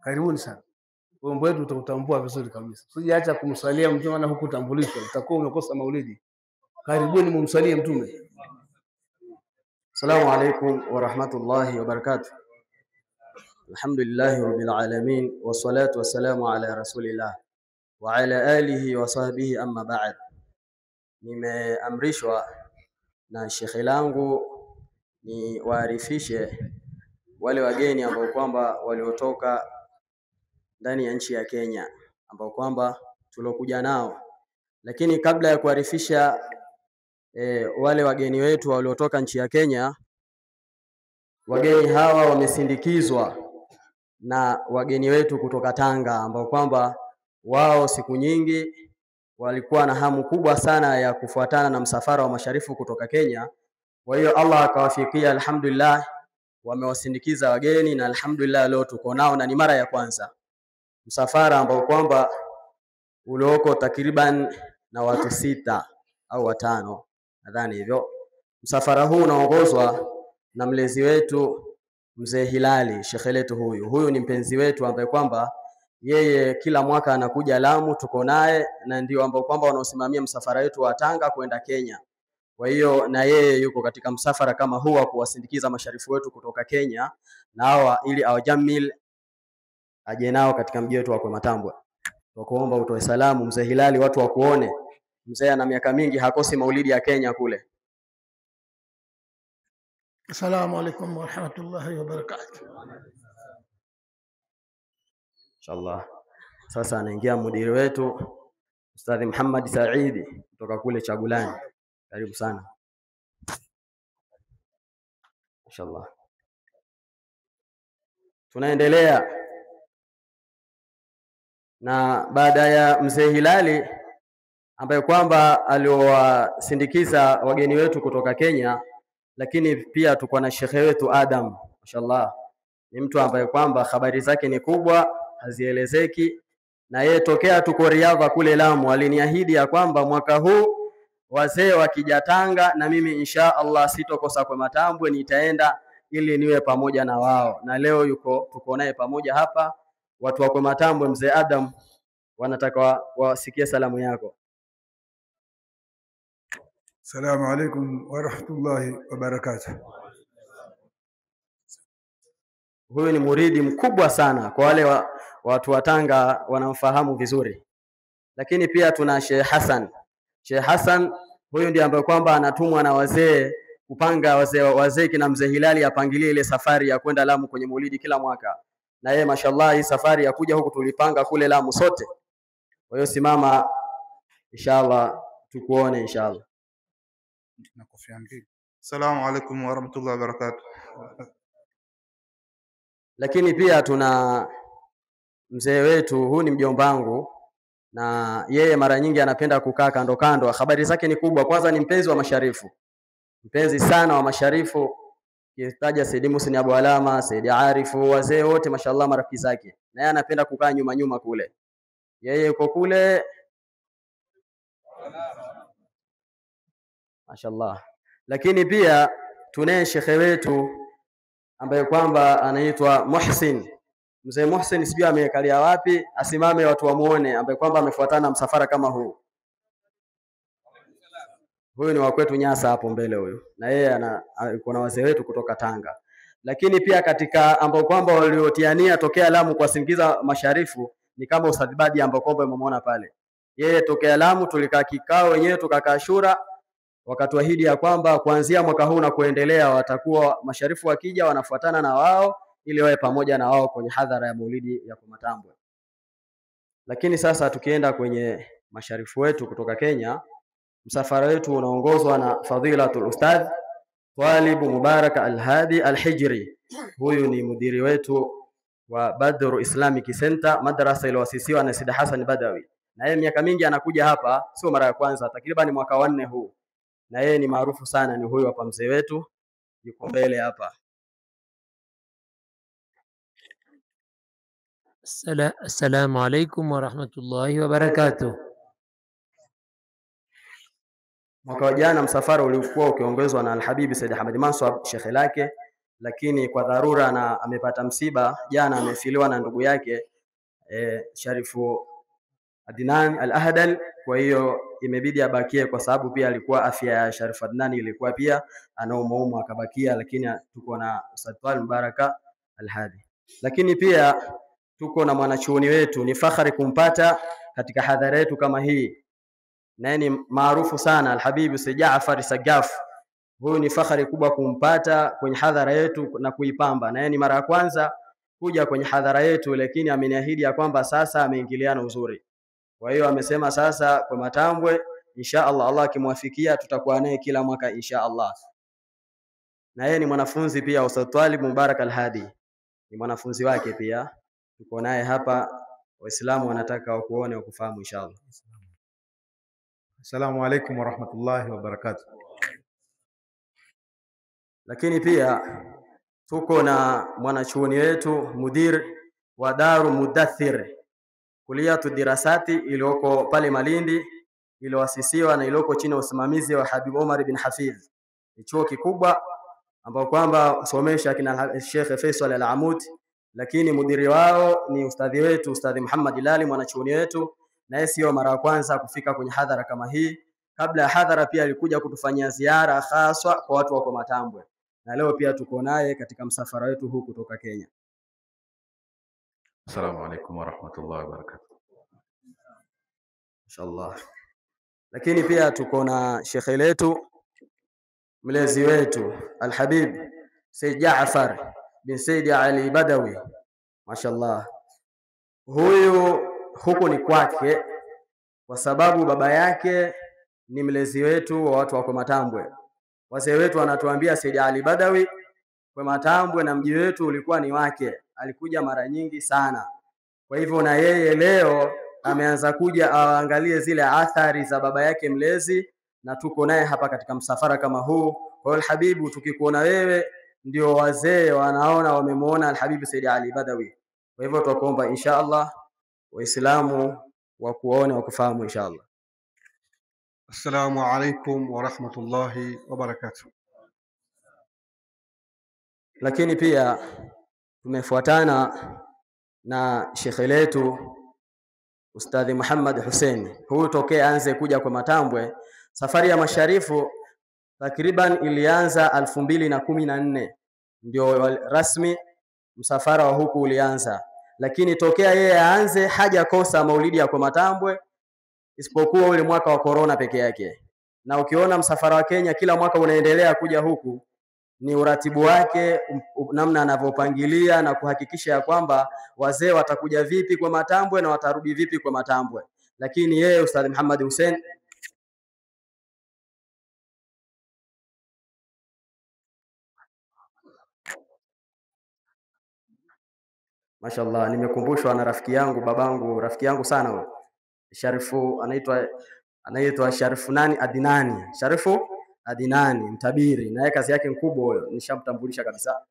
Karibuni sana. Wimbo wetu utautambua vizuri kabisa. Usijaacha kumswalia mtume na hukutambulishwa, utakuwa umekosa maulidi. Karibuni mumswalie mtume. Assalamu alaikum wa rahmatullahi wa barakatuh. Alhamdulillahi rabbil alamin wassalatu wassalamu ala rasulillah wa ala alihi wa sahbihi amma ba'd. Nimeamrishwa na shekhe langu ni waarifishe wale wageni ambao kwamba waliotoka ndani ya nchi ya Kenya ambao kwamba tulokuja nao. Lakini kabla ya kuarifisha wale wageni wetu waliotoka nchi ya Kenya, wageni hawa wamesindikizwa na wageni wetu kutoka Tanga ambao kwamba wao siku nyingi walikuwa na hamu kubwa sana ya kufuatana na msafara wa masharifu kutoka Kenya. Kwa hiyo Allah akawafikia, alhamdulillah, wamewasindikiza wageni na alhamdulillah leo tuko nao na ni mara ya kwanza. Msafara ambao kwamba ulioko takriban na watu 6 au 5 nadhani hivyo. Msafara huu unaongozwa na mlezi wetu Mzee Hilali, shekhe letu huyu ni mpenzi wetu ambaye kwamba yeye kila mwaka anakuja Lamu, tuko naye na ndio ambao kwamba wanaosimamia msafara wetu wa Tanga kwenda Kenya. Kwa hiyo na yeye yuko katika msafara kama huu wa kuwasindikiza masharifu wetu kutoka Kenya na hawa ili awajamil aje nao katika mji wetu wa Kwematambwe. Tukuomba utoe salamu Mzee Hilali, watu wakuone. Mzee ana miaka mingi hakosi maulidi ya Kenya kule. Assalamu alaikum wa rahmatullahi wa barakatuh. Inshallah. Sasa anaingia mudiri wetu Ustadhi Muhammad Saidi kutoka kule Chagulani. Karibu sana. Inshallah. Tunaendelea na baada ya Mzee Hilali ambaye kwamba aliowasindikiza wageni wetu kutoka Kenya, lakini pia tuko na shekhe wetu Adam. Mashallah. Ni mtu ambaye kwamba habari zake ni kubwa, hazielezeki, na yeye tokea tuko Riyadha kule Lamu aliniahidi ya kwamba mwaka huu wazee wakija Tanga na mimi insha Allah sitokosa Kwematambwe, nitaenda ili niwe pamoja na wao. Na leo tuko naye pamoja hapa. Watu wa Kwematambwe, Mzee Adam wanataka wasikie salamu yako. Assalamu alaikum wa rahmatullahi wa barakatuh. Huyu ni muridi mkubwa sana kwa wale watu wa Tanga wanamfahamu vizuri. Lakini pia tuna Sheikh Hassan. Sheikh Hassan huyu ndiye ambaye kwamba anatumwa na wazee kupanga wazee kina Mzee Hilali apangilie ile safari ya kwenda Lamu kwenye maulidi kila mwaka. Na yeye mashallah hii safari ya kuja huku tulipanga kule Lamu sote. Kwa hiyo simama inshallah tukuone inshallah. Na kofia mbili. Assalamu alaikum wa rahmatullahi wa barakatuh. Lakini pia tuna mzee wetu, huyu ni mjomba wangu na yeye mara nyingi anapenda kukaa kando kando. Habari zake ni kubwa. Kwanza ni mpenzi wa masharifu. Mpenzi sana wa masharifu. Kitaja Said Musin Abu Alama, Said Arifu, wazee wote mashallah marafiki zake. Na yeye anapenda kukaa nyuma kule. Yeye yuko kule. Mashallah. Lakini pia tunaye shekhe wetu ambaye kwamba anaitwa Muhsin. Mzee Muhsin sijui amekalia wapi, asimame watu wamuone, ambaye kwamba amefuatana msafara kama huu. Huyu ni wa kwetu Nyasa hapo mbele huyu. Na yeye kuna wazee wetu kutoka Tanga. Lakini pia katika ambao kwamba waliotiania tokea Lamu kwa singiza masharifu ni kama Ustadh Badi ambao kwamba umemuona pale. Yeye tokea Lamu tulikaa kikao wenyewe tukakaa shura, wakatuahidi ya kwamba kuanzia mwaka huu na kuendelea watakuwa masharifu wakija wanafuatana na wao ili wawe pamoja na wao kwenye hadhara ya maulidi ya Kwematambwe. Lakini sasa tukienda kwenye masharifu wetu kutoka Kenya, Msafara wetu unaongozwa na Fadilatul Ustadh Talib Mubarak Al-Hadi Al-Hijri. Huyu ni mudiri wetu wa Badr Islamic Center, madrasa iliyoasisiwa na Said Hassan Badawi. Na yeye miaka mingi anakuja hapa, sio mara ya kwanza, takriban mwaka wa 4 huu. Na yeye ni maarufu sana, ni huyu hapa mzee wetu yuko mbele hapa. Assalamu alaikum wa rahmatullahi wa barakatuh. Mwaka wa jana msafara ulikuwa ukiongozwa na Al-Habib Said Ahmad Mansur shekhe lake, lakini kwa dharura na amepata msiba jana, amefiliwa na ndugu yake Sharifu Adnan Al-Ahdal. Kwa hiyo imebidi abakie, kwa sababu pia alikuwa afya ya Sharifu Adnan ilikuwa pia anaumwa akabakia, lakini tuko na Ustadh Talib Mubarak Al-Hadi. Lakini pia tuko na mwanachuoni wetu, ni fahari kumpata katika hadhara yetu kama hii, na ni maarufu sana Al-Habib Said Jaafar Sagaf. Huyu ni fahari kubwa kumpata kwenye hadhara yetu na kuipamba, na ni mara ya kwanza kuja kwenye hadhara yetu, lakini ameniahidi ya kwamba sasa ameingiliana uzuri. Kwa hiyo amesema sasa kwa Matambwe insha Allah, Allah akimwafikia tutakuwa naye kila mwaka insha Allah. Na yeye ni mwanafunzi pia Ustadh Talib Mubarak Al-Hadi, ni mwanafunzi wake pia, tuko naye hapa. Waislamu wanataka wakuone wakufahamu insha Allah. Assalamu alaikum wa rahmatullahi wa barakatuh. Lakini pia tuko na mwanachuoni wetu mudir wa Daru Mudaththir Kuliyatu Dirasati iliyoko pale Malindi, iliyoasisiwa na iliyoko chini ya usimamizi wa Habib Omar bin Hafidh. Ni chuo kikubwa ambao kwamba usomesha kina Sheikh Faisal Al-Amud, lakini mudiri wao ni ustadhi wetu Ustadhi Muhammad Ilali, mwanachuoni wetu, na yeye sio mara ya kwanza kufika kwenye hadhara kama hii. Kabla ya hadhara pia alikuja kutufanyia ziara haswa kwa watu wako Matambwe, na leo pia tuko naye katika msafara wetu huu kutoka Kenya. Assalamu alaikum wa rahmatullahi wa barakatuh. Inshallah. Lakini pia tuko na shekhe letu mlezi wetu Al-Habib Said Jaafar bin Said Ali Badawi. Mashallah. Huyu huku ni kwake kwa sababu baba yake ni mlezi wetu wa watu wako Matambwe. Wazee wetu wanatuambia Said Ali Badawi kwa Matambwe na mji wetu ulikuwa ni wake, alikuja mara nyingi sana. Kwa hivyo na yeye leo ameanza kuja aangalie zile athari za baba yake mlezi, na tuko naye hapa katika msafara kama huu. Kwa hiyo Al-Habibu, tukikuona wewe ndio wazee wanaona wamemuona Al-Habibu Said Ali Badawi. Kwa hivyo tunakuomba insha Allah Waislamu wakuone wakufahamu insha Allah. Assalamu alaikum wa rahmatullahi wa barakatuh. Lakini pia tumefuatana na shekhe letu Ustadhi Muhammad Hussein. Huyu tokea anze kuja kwa Matambwe, safari ya masharifu takriban ilianza 2014 ndio rasmi msafara wa huku ulianza, lakini tokea yeye aanze hajakosa maulidi ya kwa Matambwe isipokuwa ule mwaka wa corona peke yake. Na ukiona msafara wa Kenya kila mwaka unaendelea kuja huku, ni uratibu wake, namna anavyopangilia na kuhakikisha ya kwamba wazee watakuja vipi kwa Matambwe na watarudi vipi kwa Matambwe. Lakini yeye Ustadh Muhammad Hussein Mashallah, nimekumbushwa na rafiki yangu, babangu, rafiki yangu sana huyo. Sharifu anaitwa Sharifu nani Adinani. Sharifu Adinani mtabiri, na yeye kazi yake kubwa huyo, nishamtambulisha kabisa.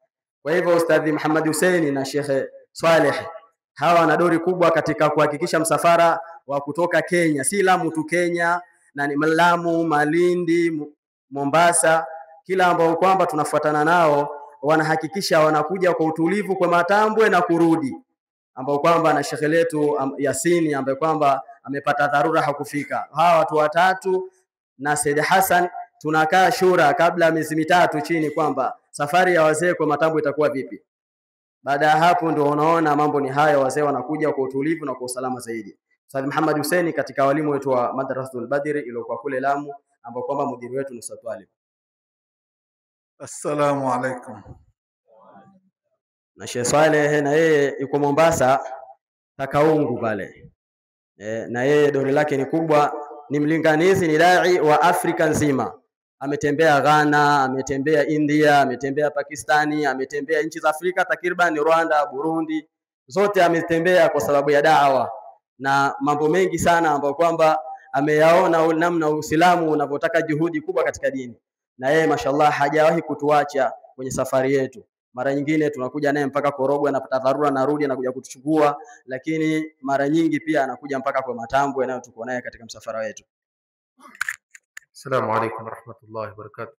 Kwa hivyo Ustadhi Muhammad Hussein na Sheikh Swaleh hawa wana dori kubwa katika kuhakikisha msafara wa kutoka Kenya, si Lamu tu, Kenya na ni Lamu, Malindi, Mombasa, kila ambao kwamba tunafuatana nao wanahakikisha wanakuja kwa utulivu kwa Matambwe na kurudi, ambao kwamba na shekhe letu Yasini ambaye kwamba amepata dharura hakufika. Hawa watu watatu na Said Hassan tunakaa shura kabla ya miezi mitatu chini kwamba safari ya wazee kwa Matambwe itakuwa vipi. Baada ya hapo ndio unaona mambo ni haya, wazee wanakuja kwa utulivu na kwa usalama zaidi. Ustadh Muhammad Hussein katika walimu wetu wa Madrasatul Badri iliyokuwa kule Lamu, ambao kwamba mudiri wetu ni Ustadh Talib. Assalamu alaikum. Na Sheikh Swaleh na yeye yuko Mombasa Takaungu pale. Na yeye dori lake ni kubwa, ni mlinganizi, ni dai wa Afrika nzima. Ametembea Ghana, ametembea India, ametembea Pakistani, ametembea nchi za Afrika takriban Rwanda, Burundi, zote ametembea kwa sababu ya da'wa na mambo mengi sana ambayo kwamba ameyaona namna Uislamu unavyotaka juhudi kubwa katika dini. Na yeye mashallah hajawahi kutuacha kwenye safari yetu. Mara nyingine tunakuja naye mpaka Korogwe, anapata dharura narudi anakuja kutuchukua, lakini mara nyingi pia anakuja mpaka kwa Matambo yanayotuko naye katika msafara wetu. Assalamu alaykum warahmatullahi wabarakatuh.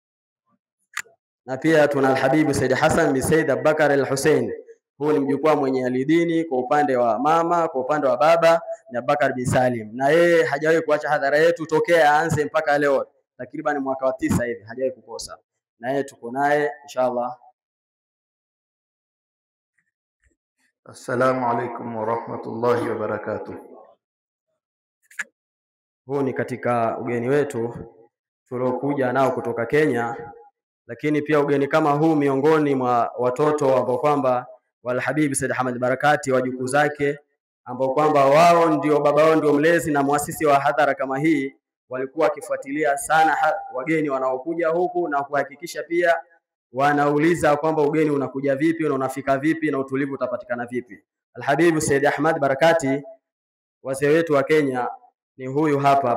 Na pia tuna Alhabibu Said Hassan bin Said Abubakar Al-Hussein. Huyu ni mjukuu mwenye alidini kwa upande wa mama, kwa upande wa baba ni Abubakar bin Salim. Na yeye hajawahi kuacha hadhara yetu tokea aanze mpaka leo. Takriban mwaka wa 9 hivi hajawahi kukosa. Na yeye tuko naye inshallah. Assalamu alaykum warahmatullahi wabarakatuh. Huu ni katika ugeni wetu tuliokuja nao kutoka Kenya, lakini pia ugeni kama huu miongoni mwa watoto ambao kwamba Walhabibi Said Hamad Barakati, wajukuu zake ambao kwamba wao ndio baba wao ndio mlezi na muasisi wa hadhara kama hii, walikuwa wakifuatilia sana wageni wanaokuja huku na kuhakikisha pia wanauliza kwamba ugeni unakuja vipi na unafika vipi na utulivu utapatikana vipi. Alhabibu Said Ahmad Barakati, wazee wetu wa Kenya, ni huyu hapa.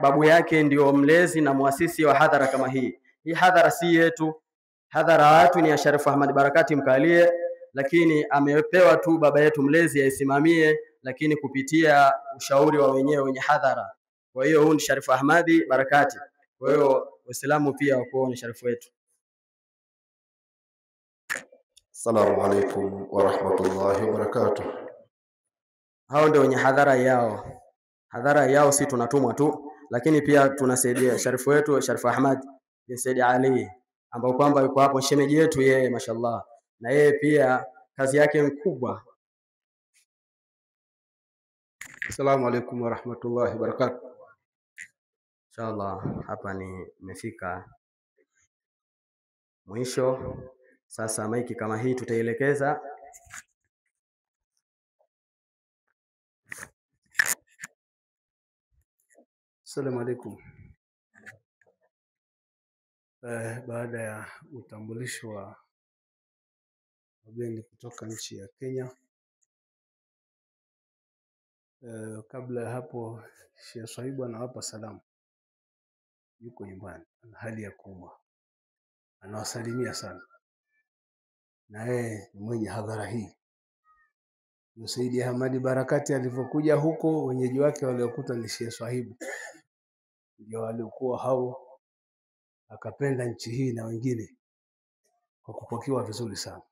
Babu yake ndio mlezi na muasisi wa hadhara kama hii. Hii hadhara si yetu, hadhara watu ni ya Sharifu Ahmad Barakati Mkalie, lakini amepewa tu baba yetu mlezi aisimamie, lakini kupitia ushauri wa wenye hadhara. Kwa hiyo huyu ni Sharifu Ahmad Barakati. Kwa hiyo Waislamu pia wako ni Sharifu wetu. Assalamu alaykum warahmatullahi wabarakatuh. Hao ndio wenye hadhara yao. Hadhara yao si tunatumwa tu, lakini pia tunasaidia Sharifu wetu Sharifu Ahmad bin Said Ali ambao kwamba yuko hapo, shemeji yetu yeye mashallah, na yeye pia kazi yake mkubwa. Assalamu alaykum warahmatullahi wabarakatuh. Inshallah hapa nimefika mwisho. Sasa maiki kama hii tutaielekeza Assalamu alaykum. Baada ya utambulisho wa wageni kutoka nchi ya Kenya, kabla ya hapo Sheikh Swahibu anawapa salamu. Yuko nyumbani, ana hali ya kuumwa, anawasalimia sana, na yeye ni mwenye hadhara hii. Said Hamad Barakati alivyokuja huko, wenyeji wake waliokuta ni Sheikh Swahibu, ndio walikuwa hao, akapenda nchi hii na wengine kwa kupokewa vizuri sana.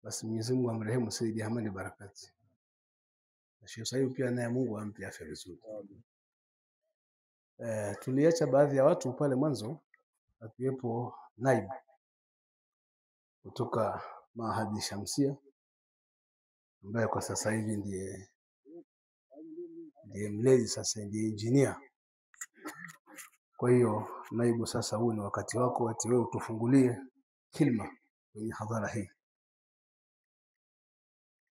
Basi Mwenyezi Mungu amrehemu Said Hamad Barakati, na Sheikh Swahibu pia naye Mungu ampe afya vizuri. Tuliacha baadhi ya watu pale mwanzo, akiwepo naibu kutoka Mahadi Shamsia ambaye kwa sasa hivi ndiye mlezi, sasa ndiye engineer. Kwa hiyo naibu, sasa huu ni wakati wako, ati wewe utufungulie kilma kwenye hadhara hii.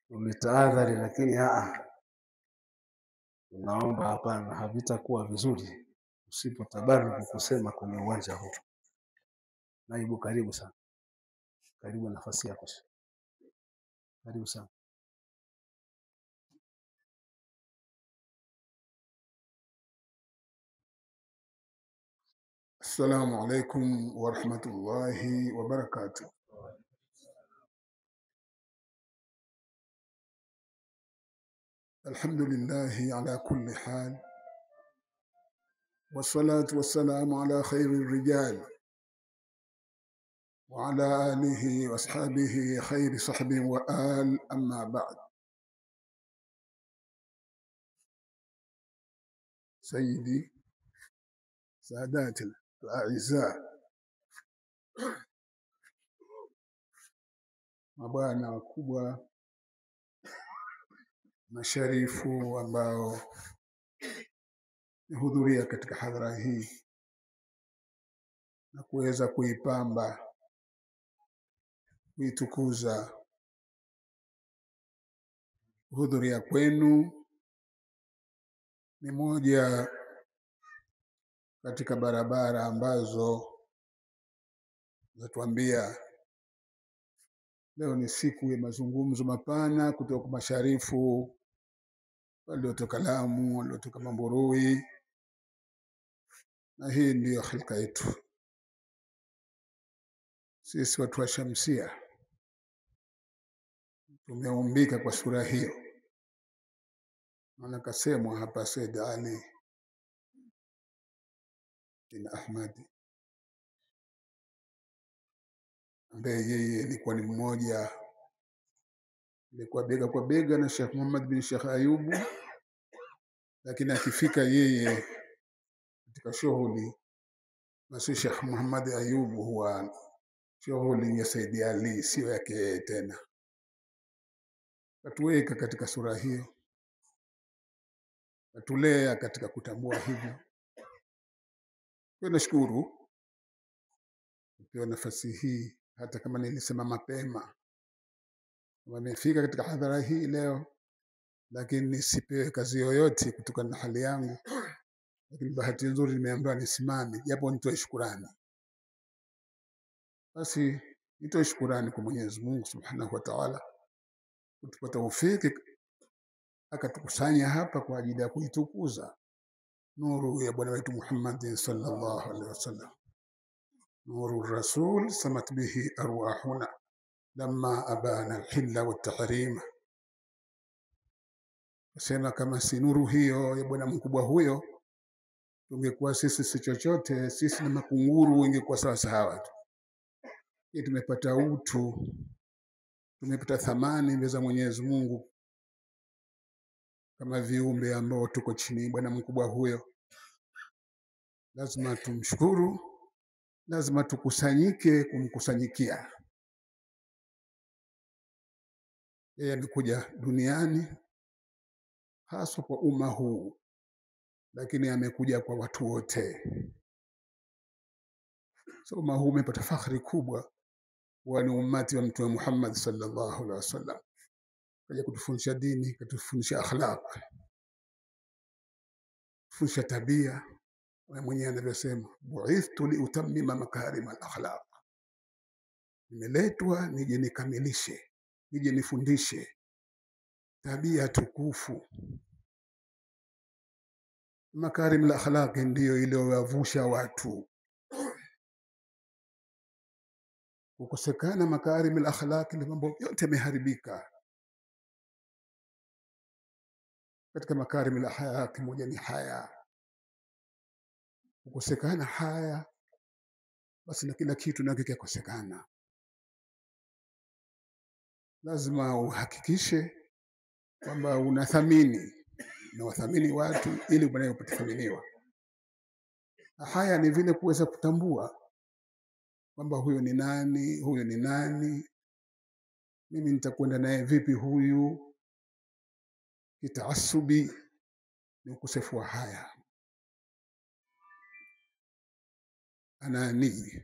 Umetahadhari, lakini naomba hapana, havitakuwa vizuri usipotabariki kusema kwenye uwanja huu. Naibu, karibu sana, karibu, nafasi yako, karibu sana. Assalamu alaikum warahmatullahi wabarakatuh. Alhamdulillahi ala kulli hal, wassalatu wassalamu ala khairi rijal wa ala alihi wa ashabihi khairi sahbi wa al, amma ba'd. Sayyidi Saadati al-a'izza, mabwana wakubwa, masharifu ambao hudhuria katika hadhara hii na kuweza kuipamba, kuitukuza. Hudhuria kwenu ni moja katika barabara ambazo zatuambia leo ni siku ya mazungumzo mapana kutoka masharifu waliotoka Lamu, waliotoka Mamburui, na hii ndiyo hilka yetu sisi watu wa Shamsia. Tumeumbika kwa sura hiyo. Maana kasemwa hapa Said Ali bin Ahmad ambaye yeye alikuwa ni mmoja, alikuwa bega kwa bega na Sheikh Muhammad bin Sheikh Ayubu, lakini akifika yeye katika shughuli basi Sheikh Muhammad Ayubu huwa shughuli ya Said Ali sio yake tena. Katuweka katika sura hiyo, katulea katika kutambua hivyo. Nashukuru kupewa nafasi hii, hata kama nilisema mapema wamefika katika hadhara hii leo, lakini nisipewe kazi yoyote kutokana na hali yangu. Lakini bahati nzuri nimeambiwa nisimame japo nitoe shukrani. Basi nitoe shukrani kwa Mwenyezi Mungu Subhanahu wa Ta'ala kutupa taufiki akatukusanya hapa kwa ajili ya kuitukuza nuru ya bwana wetu Muhammad sallallahu alaihi wasallam. Nuru rasul samat bihi arwahuna lamma abana alhilla wattahrima. Sema kama si nuru hiyo ya bwana mkubwa huyo, tungekuwa sisi si chochote, sisi na makunguru ingekuwa sawa sawa tu. Tumepata utu, tumepata thamani mbele za Mwenyezi Mungu kama viumbe ambao tuko chini bwana mkubwa huyo. Lazima tumshukuru, lazima tukusanyike kumkusanyikia. Yeye alikuja duniani hasa kwa umma huu, lakini amekuja kwa watu wote. So umma huu umepata fakhri kubwa wa ni ummati wa Mtume Muhammad sallallahu alaihi wasallam. Kaja kutufundisha dini, kutufundisha akhlaq, kutufundisha tabia. Mwenyewe anavyosema, bu'ithtu li utammima makarim al-akhlaq. Nimeletwa nije nikamilishe, nije nifundishe tabia tukufu. Makarim al-akhlaq ndiyo iliyowavusha watu. Kukosekana makarim al-akhlaq ni mambo yote yameharibika. Katika makarim al-akhlaq moja ni haya. Kukosekana haya basi na kila kitu nako kikosekana. Lazima uhakikishe kwamba unathamini na wathamini watu ili baadaye upate thaminiwa. Haya ni vile kuweza kutambua kwamba huyo ni nani, huyo ni nani, mimi nitakwenda naye vipi huyu. Kitaasubi ni ukosefu wa haya. Anani.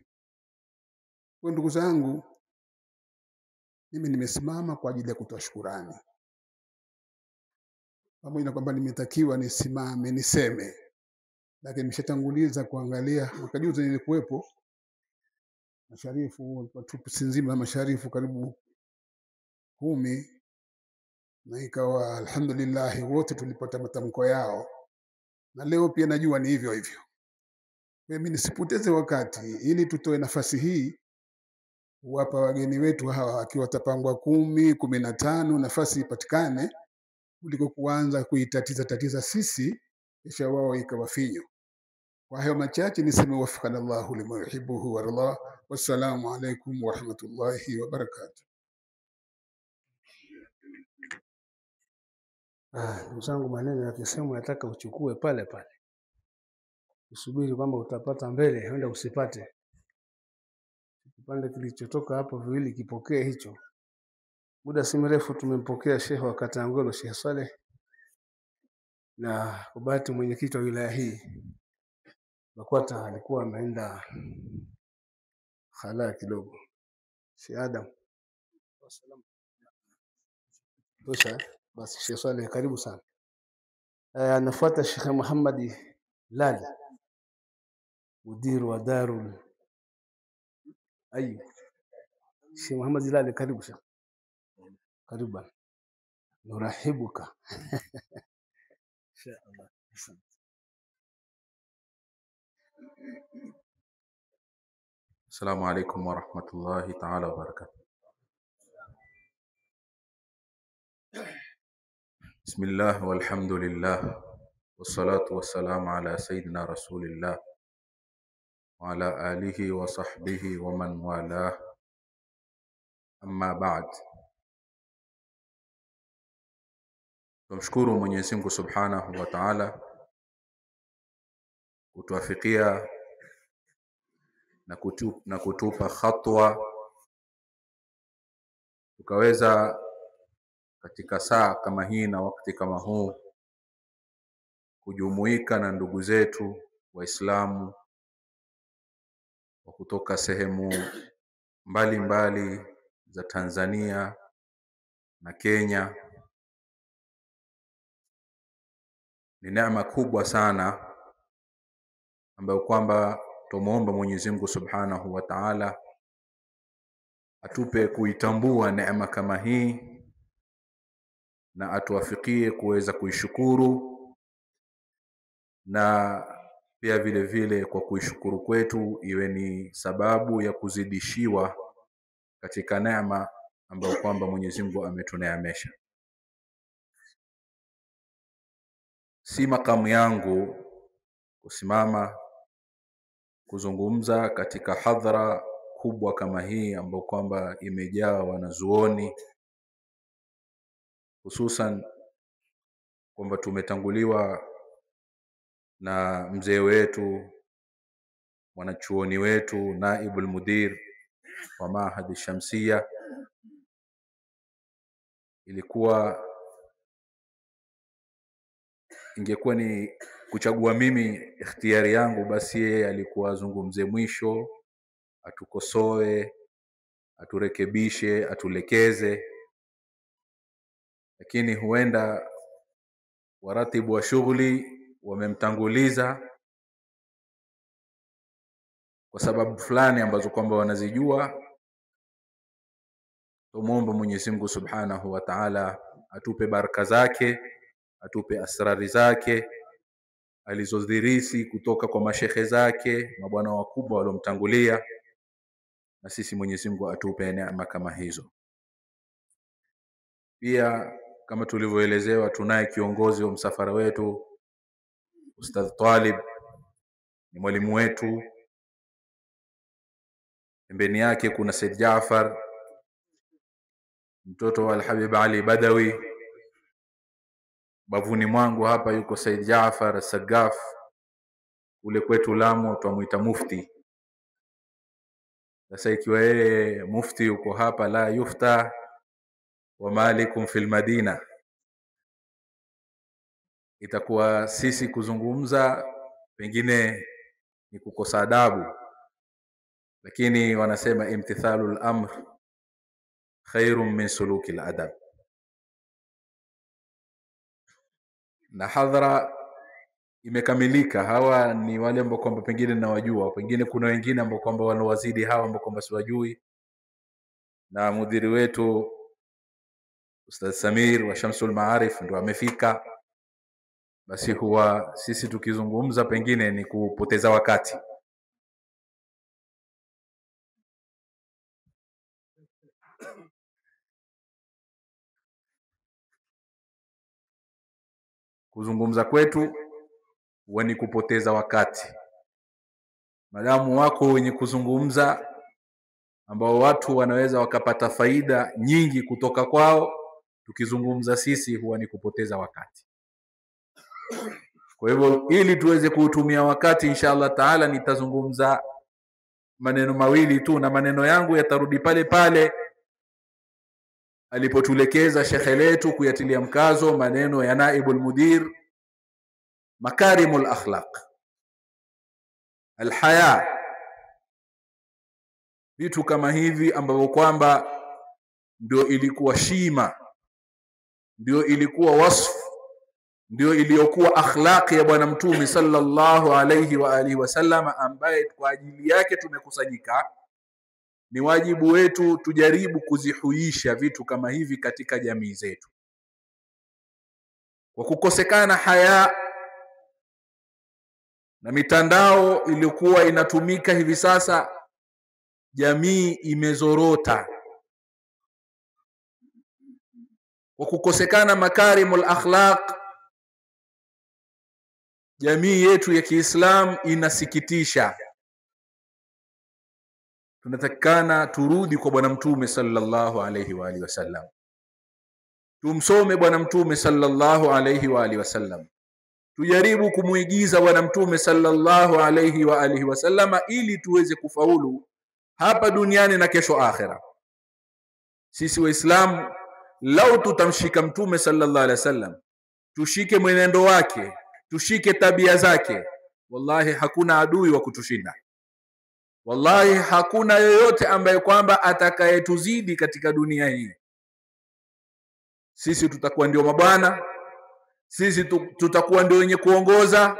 Kwa ndugu zangu, mimi nimesimama kwa ajili ya kutoa shukrani. Pamoja na kwamba nimetakiwa nisimame niseme, lakini nimeshatanguliza kuangalia. Mkajuzi nilikuwepo masharifu, watu nzima masharifu karibu 10, na ikawa alhamdulillah wote tulipata matamko yao, na leo pia najua ni hivyo hivyo. Mimi nisipoteze wakati ili tutoe nafasi hii wapa wageni wetu hawa, akiwa tapangwa 10, 15 nafasi ipatikane, kuliko kuanza kuitatiza sisi kisha wao ikawafinyo. Kwa hayo machache niseme wafikana Allahu lima yuhibbuhu wa yarda. Wassalamu alaikum wa rahmatullahi wa barakatuh. Ndugu zangu, maneno yakisema nataka uchukue pale pale. Usubiri kwamba utapata mbele, huenda usipate. Kipande kilichotoka hapo viwili kipokee hicho. Muda si mrefu tumempokea Sheikh wa Katangolo, Sheikh Saleh, na kwa bahati mwenyekiti wa wilaya hii BAKWATA alikuwa ameenda khala kidogo. Sheikh Adam. Tosha, basi Sheikh Saleh karibu sana. Anafuata Sheikh Muhammad Lali. mudir wa darul Sheikh Muhammad Zilali, karibu Sheikh. Karibu bana. Nurahibuka. Inshallah. Assalamu alaikum wa rahmatullahi ta'ala wa barakatuh. Bismillah walhamdulillah wassalatu wassalamu ala sayyidina rasulillah wa ala alihi wa sahbihi wa man wala, amma ba'd. Tumshukuru Mwenyezi Mungu Subhanahu wa Ta'ala kutuafikia na kutupa khatwa tukaweza katika saa kama hii na wakati kama huu kujumuika na ndugu zetu Waislamu wa kutoka sehemu mbalimbali za Tanzania na Kenya. Ni neema kubwa sana ambayo kwamba tumuomba Mwenyezi Mungu Subhanahu wa Ta'ala atupe kuitambua neema kama hii na atuwafikie kuweza kuishukuru, na pia vile vile kwa kuishukuru kwetu iwe ni sababu ya kuzidishiwa katika neema ambayo kwamba Mwenyezi Mungu ametuneemesha. Si makamu yangu kusimama kuzungumza katika hadhara kubwa kama hii ambayo kwamba imejaa wanazuoni, hususan kwamba tumetanguliwa na mzee wetu, mwanachuoni wetu, naibul mudir wa Mahad Shamsia. Ingekuwa ni kuchagua mimi ikhtiyari yangu, basi yeye alikuwa azungumze mwisho, atukosoe, aturekebishe, atulekeze, lakini huenda waratibu wa shughuli wamemtanguliza kwa sababu fulani ambazo kwamba wanazijua. Tumuombe Mwenyezi Mungu Subhanahu wa Ta'ala atupe baraka zake, atupe asrari zake alizodhirisi kutoka kwa mashekhe zake, mabwana wakubwa waliomtangulia, na sisi Mwenyezi Mungu atupe neema kama hizo. Pia kama tulivyoelezewa, tunaye kiongozi wa msafara wetu Ustadh Talib, ni mwalimu wetu. Pembeni yake kuna Said Jaafar, mtoto wa Al-Habib Ali Badawi. Bavuni mwangu hapa yuko Said Jaafar Sagaf, ule kwetu Lamu tumuita mufti. Sasa ikiwa yeye mufti yuko hapa, la yufta wa malikum fil madina, itakuwa sisi kuzungumza pengine ni kukosa adabu, lakini wanasema imtithalul amr khairun min sulukil adab. Na hadhara imekamilika. Hawa ni wale ambao kwamba pengine nawajua, pengine kuna wengine ambao kwamba wanawazidi hawa ambao kwamba siwajui, na mudiri wetu Ustadh Samir wa Shamsul Maarif ndio amefika. Basi huwa sisi tukizungumza pengine ni kupoteza wakati. Kuzungumza kwetu huwa ni kupoteza wakati. Madamu wako wenye kuzungumza ambao watu wanaweza wakapata faida nyingi kutoka kwao, tukizungumza sisi huwa ni kupoteza wakati. Kwa hivyo ili tuweze kuutumia wakati, inshallah taala nitazungumza maneno mawili tu, na maneno yangu yatarudi pale pale alipotulekeza shekhe letu kuyatilia mkazo maneno ya naibul mudir, makarimul akhlaq, alhaya, vitu kama hivi ambavyo kwamba ndio ilikuwa shima, ndio ilikuwa wasfu, ndio iliyokuwa akhlaqi ya bwana mtume sallallahu alayhi wa alihi wasallam, ambaye kwa ajili yake tumekusanyika. Ni wajibu wetu tujaribu kuzihuisha vitu kama hivi katika jamii zetu. Kwa kukosekana haya na mitandao iliyokuwa inatumika hivi sasa, jamii imezorota. Kwa kukosekana makarimul akhlaq, jamii yetu ya Kiislamu inasikitisha. Tunatakikana turudi kwa bwana mtume sallallahu alayhi wa alihi wasallam, tumsome bwana mtume sallallahu alayhi wa alihi wasallam, tujaribu kumuigiza bwana mtume sallallahu alayhi wa alihi wasallam, ili tuweze kufaulu hapa duniani na kesho akhera. Sisi Waislamu lau tutamshika mtume sallallahu alayhi wasallam, tushike mwenendo wake, tushike tabia zake, wallahi hakuna adui wa kutushinda. Wallahi hakuna yoyote ambaye kwamba atakayetuzidi katika dunia hii. Sisi tutakuwa ndio mabwana, sisi tutakuwa ndio wenye kuongoza,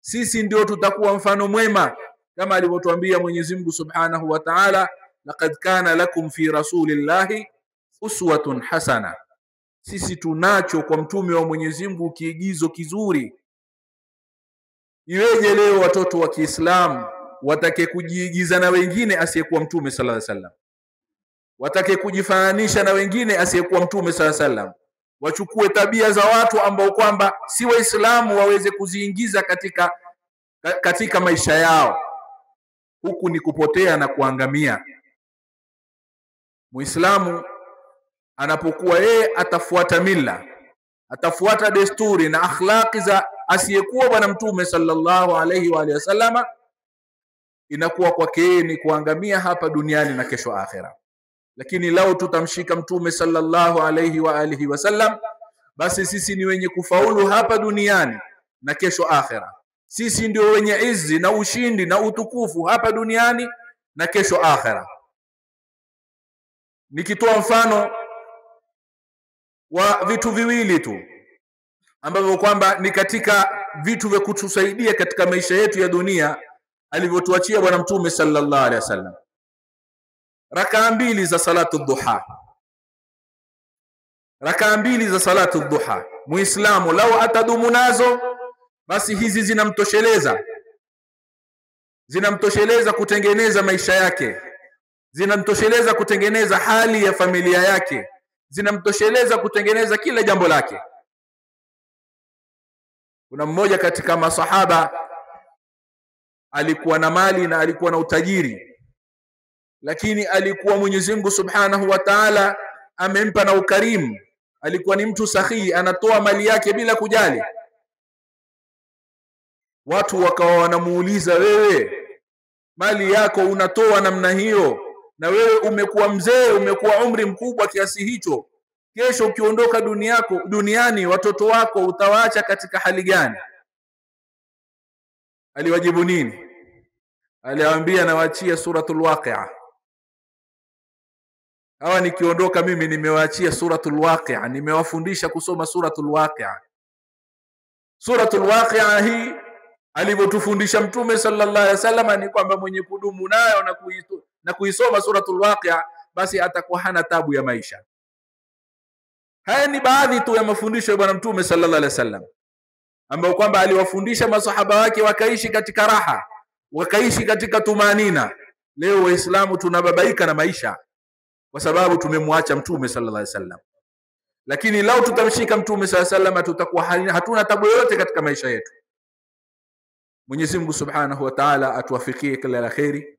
sisi ndio tutakuwa mfano mwema, kama alivyotuambia Mwenyezi Mungu Subhanahu wa Ta'ala, laqad kana lakum fi rasulillahi uswatun hasana. Sisi tunacho kwa mtume wa Mwenyezi Mungu kiigizo kizuri. Iweje leo watoto wa Kiislamu watake kujiigiza na wengine asiyekuwa mtume sallallahu alaihi wasallam, watake kujifananisha na wengine asiyekuwa mtume sallallahu alaihi wasallam, wachukue tabia za watu ambao kwamba si Waislamu waweze kuziingiza katika maisha yao? Huku ni kupotea na kuangamia. Muislamu anapokuwa yeye atafuata mila, atafuata desturi na akhlaqi za asiyekuwa bwana mtume sallallahu alaihi wa alihi wasallama, inakuwa kwake ni kuangamia hapa duniani na kesho akhera. Lakini lao tutamshika mtume sallallahu alaihi wa alihi wasallam, basi sisi ni wenye kufaulu hapa duniani na kesho akhera. Sisi ndio wenye izi na ushindi na utukufu hapa duniani na kesho akhera. Nikitoa mfano wa vitu viwili tu ambavyo kwamba ni katika vitu vya kutusaidia katika maisha yetu ya dunia, alivyotuachia bwana mtume sallallahu alaihi wasallam. Rakaa mbili za salatu dhuha. Rakaa mbili za salatu dhuha, Muislamu lau atadumu nazo, basi hizi zinamtosheleza kutengeneza maisha yake, zinamtosheleza kutengeneza hali ya familia yake, zinamtosheleza kutengeneza kila jambo lake. Kuna mmoja katika masahaba alikuwa na mali na alikuwa na utajiri, lakini alikuwa Mwenyezi Mungu Subhanahu wa Ta'ala amempa na ukarimu. Alikuwa ni mtu sahihi, anatoa mali yake bila kujali. Watu wakawa wanamuuliza, wewe mali yako unatoa namna hiyo, na wewe umekuwa mzee, umekuwa umri mkubwa kiasi hicho, kesho ukiondoka duniani watoto wako utawaacha katika hali gani? Aliwajibu nini? Aliwaambia, nawaachia suratul Waqi'a. Hawa nikiondoka mimi nimewaachia suratul Waqi'a, nimewafundisha kusoma suratul Waqi'a. Suratul Waqi'a hii alivyotufundisha mtume sallallahu alaihi wasallam ni kwamba mwenye kudumu nayo na kuisoma suratul Waqi'a, basi atakuwa hana tabu ya maisha. Haya ni baadhi tu ya mafundisho ya bwana mtume sallallahu alaihi wasallam, ambao kwamba aliwafundisha masahaba wake wakaishi katika raha, wakaishi katika tumanina. Leo Waislamu tunababaika na maisha kwa sababu tumemwacha mtume sallallahu alaihi wasallam. Lakini lao tutamshika mtume sallallahu alaihi wasallam, tutakuwa hatuna tabu yoyote katika maisha yetu. Mwenyezi Mungu Subhanahu wa Ta'ala atuwafikie kila la khairi,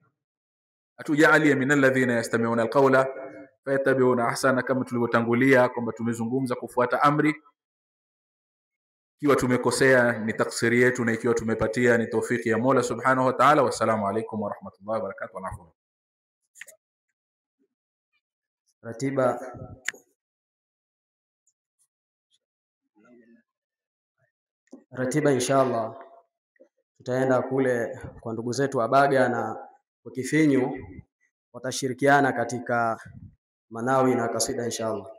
atujalie min alladhina yastami'una alqawla fayattabi'una ahsana, kama tulivyotangulia kwamba tumezungumza kufuata amri. Ikiwa tumekosea ni taksiri yetu, na ikiwa tumepatia ni taufiki ya Mola Subhanahu wa Ta'ala. Wassalamu alaykum wa rahmatullahi wa barakatuh. Ratiba inshallah tutaenda kule kwa ndugu zetu wa Baga na kwa Kifinyu, watashirikiana katika manawi na kasida inshallah.